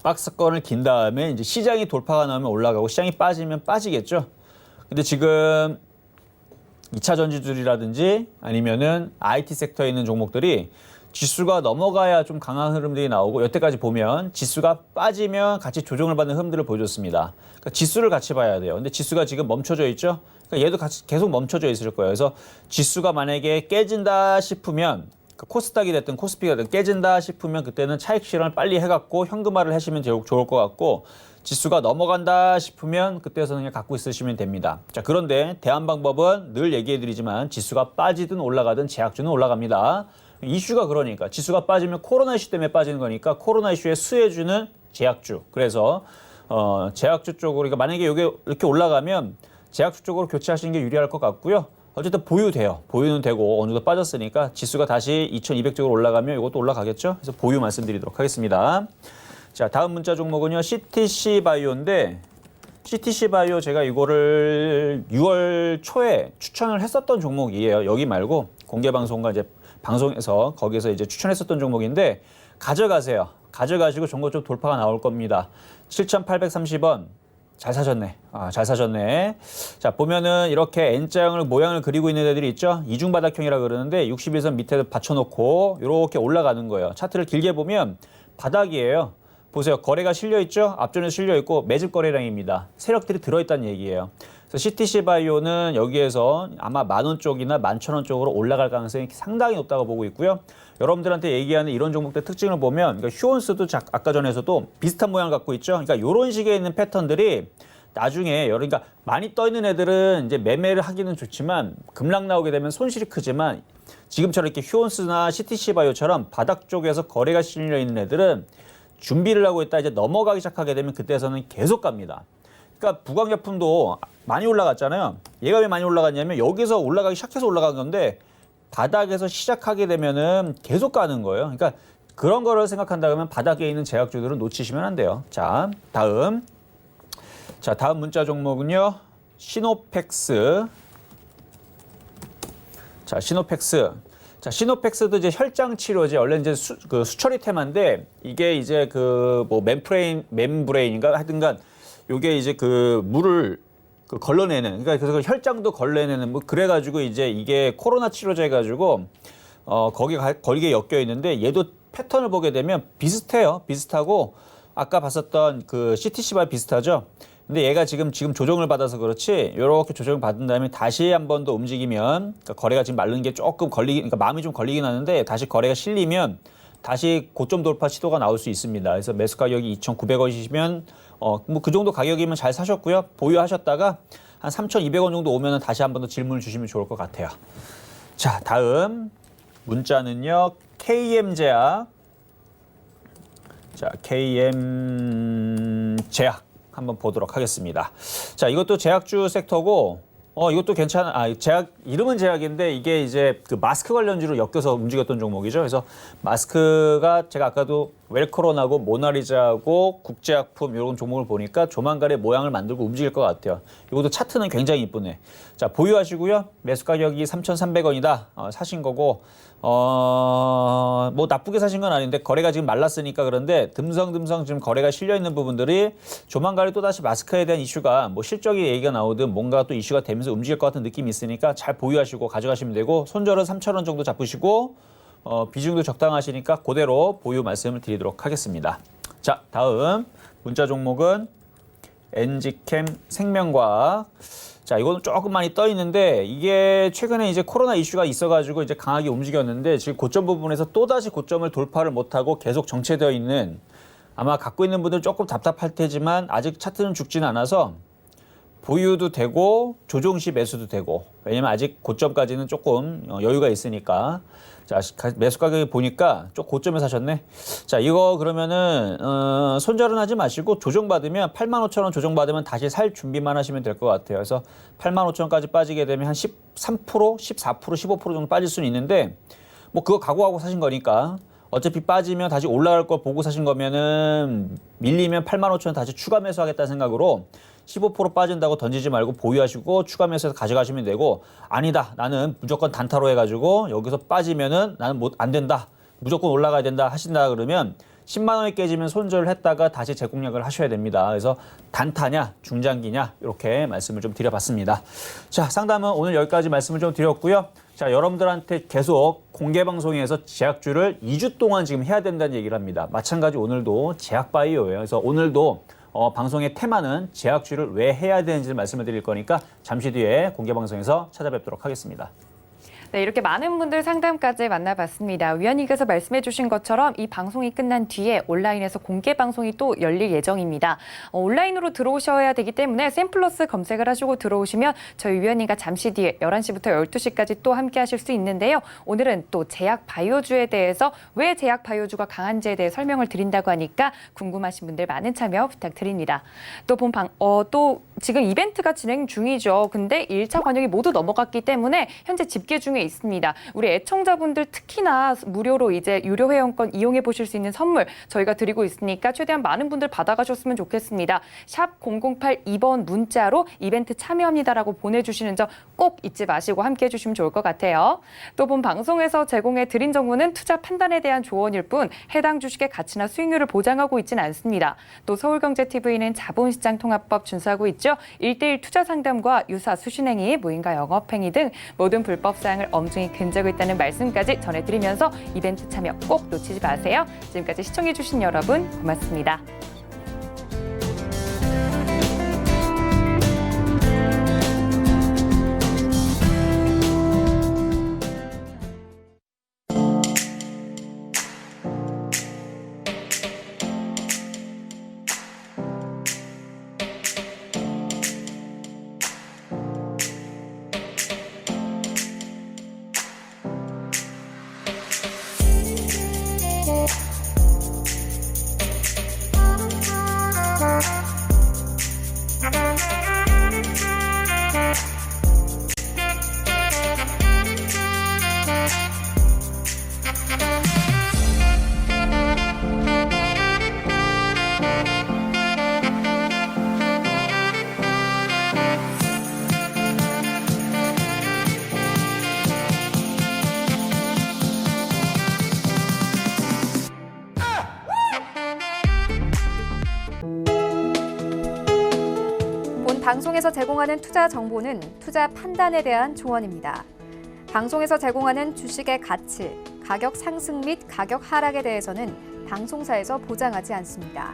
박스권을 긴 다음에 이제 시장이 돌파가 나오면 올라가고 시장이 빠지면 빠지겠죠. 근데 지금 2차 전지들이라든지 아니면은 IT 섹터에 있는 종목들이 지수가 넘어가야 좀 강한 흐름들이 나오고 여태까지 보면 지수가 빠지면 같이 조정을 받는 흐름들을 보여줬습니다. 그러니까 지수를 같이 봐야 돼요. 근데 지수가 지금 멈춰져 있죠. 그러니까 얘도 같이 계속 멈춰져 있을 거예요. 그래서 지수가 만약에 깨진다 싶으면 코스닥이 됐든 코스피가 됐든 깨진다 싶으면 그때는 차익 실현을 빨리 해갖고 현금화를 하시면 좋을 것 같고 지수가 넘어간다 싶으면 그때서는 그냥 갖고 있으시면 됩니다. 자, 그런데 대안 방법은 늘 얘기해드리지만 지수가 빠지든 올라가든 제약주는 올라갑니다. 이슈가 그러니까 지수가 빠지면 코로나 이슈 때문에 빠지는 거니까 코로나 이슈에 수혜주는 제약주. 그래서 제약주 쪽으로 그러니까 만약에 이게 이렇게 올라가면 제약주 쪽으로 교체하시는 게 유리할 것 같고요. 어쨌든 보유돼요. 보유는 되고 어느 정도 빠졌으니까 지수가 다시 2200쪽으로 올라가면 이것도 올라가겠죠. 그래서 보유 말씀드리도록 하겠습니다. 자, 다음 문자 종목은요. CTC 바이오인데 CTC 바이오 제가 이거를 6월 초에 추천을 했었던 종목이에요. 여기 말고 공개 방송과 이제 방송에서 거기서 이제 추천했었던 종목인데 가져가세요. 가져가시고 종목 좀 돌파가 나올 겁니다. 7,830원. 잘 사셨네. 잘 사셨네. 자, 보면은 이렇게 N자형을 모양을 그리고 있는 애들이 있죠. 이중바닥형이라 그러는데 61선 밑에 받쳐놓고 이렇게 올라가는 거예요. 차트를 길게 보면 바닥이에요. 보세요. 거래가 실려있죠. 앞전에 실려있고 매집 거래량입니다. 세력들이 들어있다는 얘기예요. 그래서 CTC 바이오는 여기에서 아마 10,000원 쪽이나 11,000원 쪽으로 올라갈 가능성이 상당히 높다고 보고 있고요. 여러분들한테 얘기하는 이런 종목들 특징을 보면 그러니까 휴온스도 아까 전에서도 비슷한 모양을 갖고 있죠. 그러니까 이런 식의 있는 패턴들이 나중에 그러니까 많이 떠 있는 애들은 이제 매매를 하기는 좋지만 급락 나오게 되면 손실이 크지만 지금처럼 이렇게 휴온스나 CTC 바이오처럼 바닥 쪽에서 거래가 실려 있는 애들은 준비를 하고 있다 이제 넘어가기 시작하게 되면 그때서는 계속 갑니다. 그러니까 부강약품도 많이 올라갔잖아요. 얘가 왜 많이 올라갔냐면 여기서 올라가기 시작해서 올라간 건데 바닥에서 시작하게 되면은 계속 가는 거예요. 그러니까 그런 거를 생각한다 그러면 바닥에 있는 제약주들은 놓치시면 안 돼요. 자, 다음 문자 종목은요. 시노펙스. 자, 시노펙스. 자, 시노펙스도 이제 혈장 치료제 원래 이제 수처리 테마인데 이게 이제 그 뭐 멤브레인인가 하여튼간 요게 이제 그 물을 걸러내는 그러니까 그래서 혈장도 걸러내는 뭐 그래가지고 이제 이게 코로나 치료제 가지고 거기에 엮여 있는데 얘도 패턴을 보게 되면 비슷해요. 비슷하고 아까 봤었던 그 CTC와 비슷하죠. 근데 얘가 지금 조정을 받아서 그렇지 이렇게 조정을 받은 다음에 다시 한 번 더 움직이면 그러니까 거래가 지금 마른 게 조금 그러니까 마음이 좀 걸리긴 하는데 다시 거래가 실리면 다시 고점 돌파 시도가 나올 수 있습니다. 그래서 매수 가격이 2,900원이시면 뭐 그 정도 가격이면 잘 사셨고요. 보유하셨다가 한 3,200원 정도 오면 다시 한 번 더 질문을 주시면 좋을 것 같아요. 자, 다음 문자는요. KM제약. 자, KM제약 한번 보도록 하겠습니다. 자, 이것도 제약주 섹터고 이것도 괜찮아. 제약 이름은 제약인데 이게 이제 그 마스크 관련주로 엮여서 움직였던 종목이죠. 그래서 마스크가 제가 아까도 웰코론하고 모나리자하고 국제약품 이런 종목을 보니까 조만간에 모양을 만들고 움직일 것 같아요. 이것도 차트는 굉장히 이쁘네. 자, 보유하시고요. 매수 가격이 3,300원이다. 사신 거고 뭐 나쁘게 사신 건 아닌데 거래가 지금 말랐으니까 그런데 듬성듬성 지금 거래가 실려 있는 부분들이 조만간에 또 다시 마스크에 대한 이슈가 뭐 실적인 얘기가 나오든 뭔가 또 이슈가 되면서 움직일 것 같은 느낌이 있으니까 잘 보유하시고 가져가시면 되고 손절은 3,000원 정도 잡으시고 비중도 적당하시니까 그대로 보유 말씀을 드리도록 하겠습니다. 자, 다음 문자 종목은 엔지캠 생명과학. 자, 이거는 조금 많이 떠 있는데 이게 최근에 이제 코로나 이슈가 있어가지고 이제 강하게 움직였는데 지금 고점 부분에서 또다시 고점을 돌파를 못하고 계속 정체되어 있는 아마 갖고 있는 분들 조금 답답할 테지만 아직 차트는 죽지는 않아서 보유도 되고 조정 시 매수도 되고 왜냐면 아직 고점까지는 조금 여유가 있으니까 자, 매수 가격이 보니까 좀 고점에 사셨네. 자, 이거 그러면은 손절은 하지 마시고 조정받으면 85,000원 조정받으면 다시 살 준비만 하시면 될 것 같아요. 그래서 85,000원까지 빠지게 되면 한 13%, 14%, 15% 정도 빠질 수는 있는데 뭐 그거 각오하고 사신 거니까 어차피 빠지면 다시 올라갈 걸 보고 사신 거면은 밀리면 85,000원 다시 추가 매수하겠다는 생각으로 15% 빠진다고 던지지 말고 보유하시고 추가 매수해서 가져가시면 되고 아니다 나는 무조건 단타로 해가지고 여기서 빠지면은 나는 안 된다 무조건 올라가야 된다 하신다 그러면 10만 원이 깨지면 손절을 했다가 다시 재공략을 하셔야 됩니다. 그래서 단타냐, 중장기냐 이렇게 말씀을 좀 드려봤습니다. 자, 상담은 오늘 여기까지 말씀을 좀 드렸고요. 자, 여러분들한테 계속 공개 방송에서 제약주를 2주 동안 지금 해야 된다는 얘기를 합니다. 마찬가지 오늘도 제약바이오예요. 그래서 오늘도 방송의 테마는 제약주를 왜 해야 되는지 말씀을 드릴 거니까 잠시 뒤에 공개 방송에서 찾아뵙도록 하겠습니다. 네, 이렇게 많은 분들 상담까지 만나봤습니다. 위원님께서 말씀해 주신 것처럼 이 방송이 끝난 뒤에 온라인에서 공개 방송이 또 열릴 예정입니다. 온라인으로 들어오셔야 되기 때문에 샘플러스 검색을 하시고 들어오시면 저희 위원님과 잠시 뒤에 11시부터 12시까지 또 함께 하실 수 있는데요. 오늘은 또 제약 바이오주에 대해서 왜 제약 바이오주가 강한지에 대해 설명을 드린다고 하니까 궁금하신 분들 많은 참여 부탁드립니다. 또 지금 이벤트가 진행 중이죠. 근데 1차 관역이 모두 넘어갔기 때문에 현재 집계 중에 있습니다. 우리 애청자분들 특히나 무료로 이제 유료 회원권 이용해 보실 수 있는 선물 저희가 드리고 있으니까 최대한 많은 분들 받아가셨으면 좋겠습니다. 샵 0082번 문자로 이벤트 참여합니다라고 보내주시는 점 꼭 잊지 마시고 함께해 주시면 좋을 것 같아요. 또 본 방송에서 제공해 드린 정보는 투자 판단에 대한 조언일 뿐 해당 주식의 가치나 수익률을 보장하고 있지는 않습니다. 또 서울경제TV는 자본시장 통합법 준수하고 있죠. 1:1 투자 상담과 유사 수신행위, 무인가 영업행위 등 모든 불법 사항을 엄중히 근절하고 있다는 말씀까지 전해드리면서 이벤트 참여 꼭 놓치지 마세요. 지금까지 시청해주신 여러분 고맙습니다. 방송에서 제공하는 투자 정보는 투자 판단에 대한 조언입니다. 방송에서 제공하는 주식의 가치, 가격 상승 및 가격 하락에 대해서는 방송사에서 보장하지 않습니다.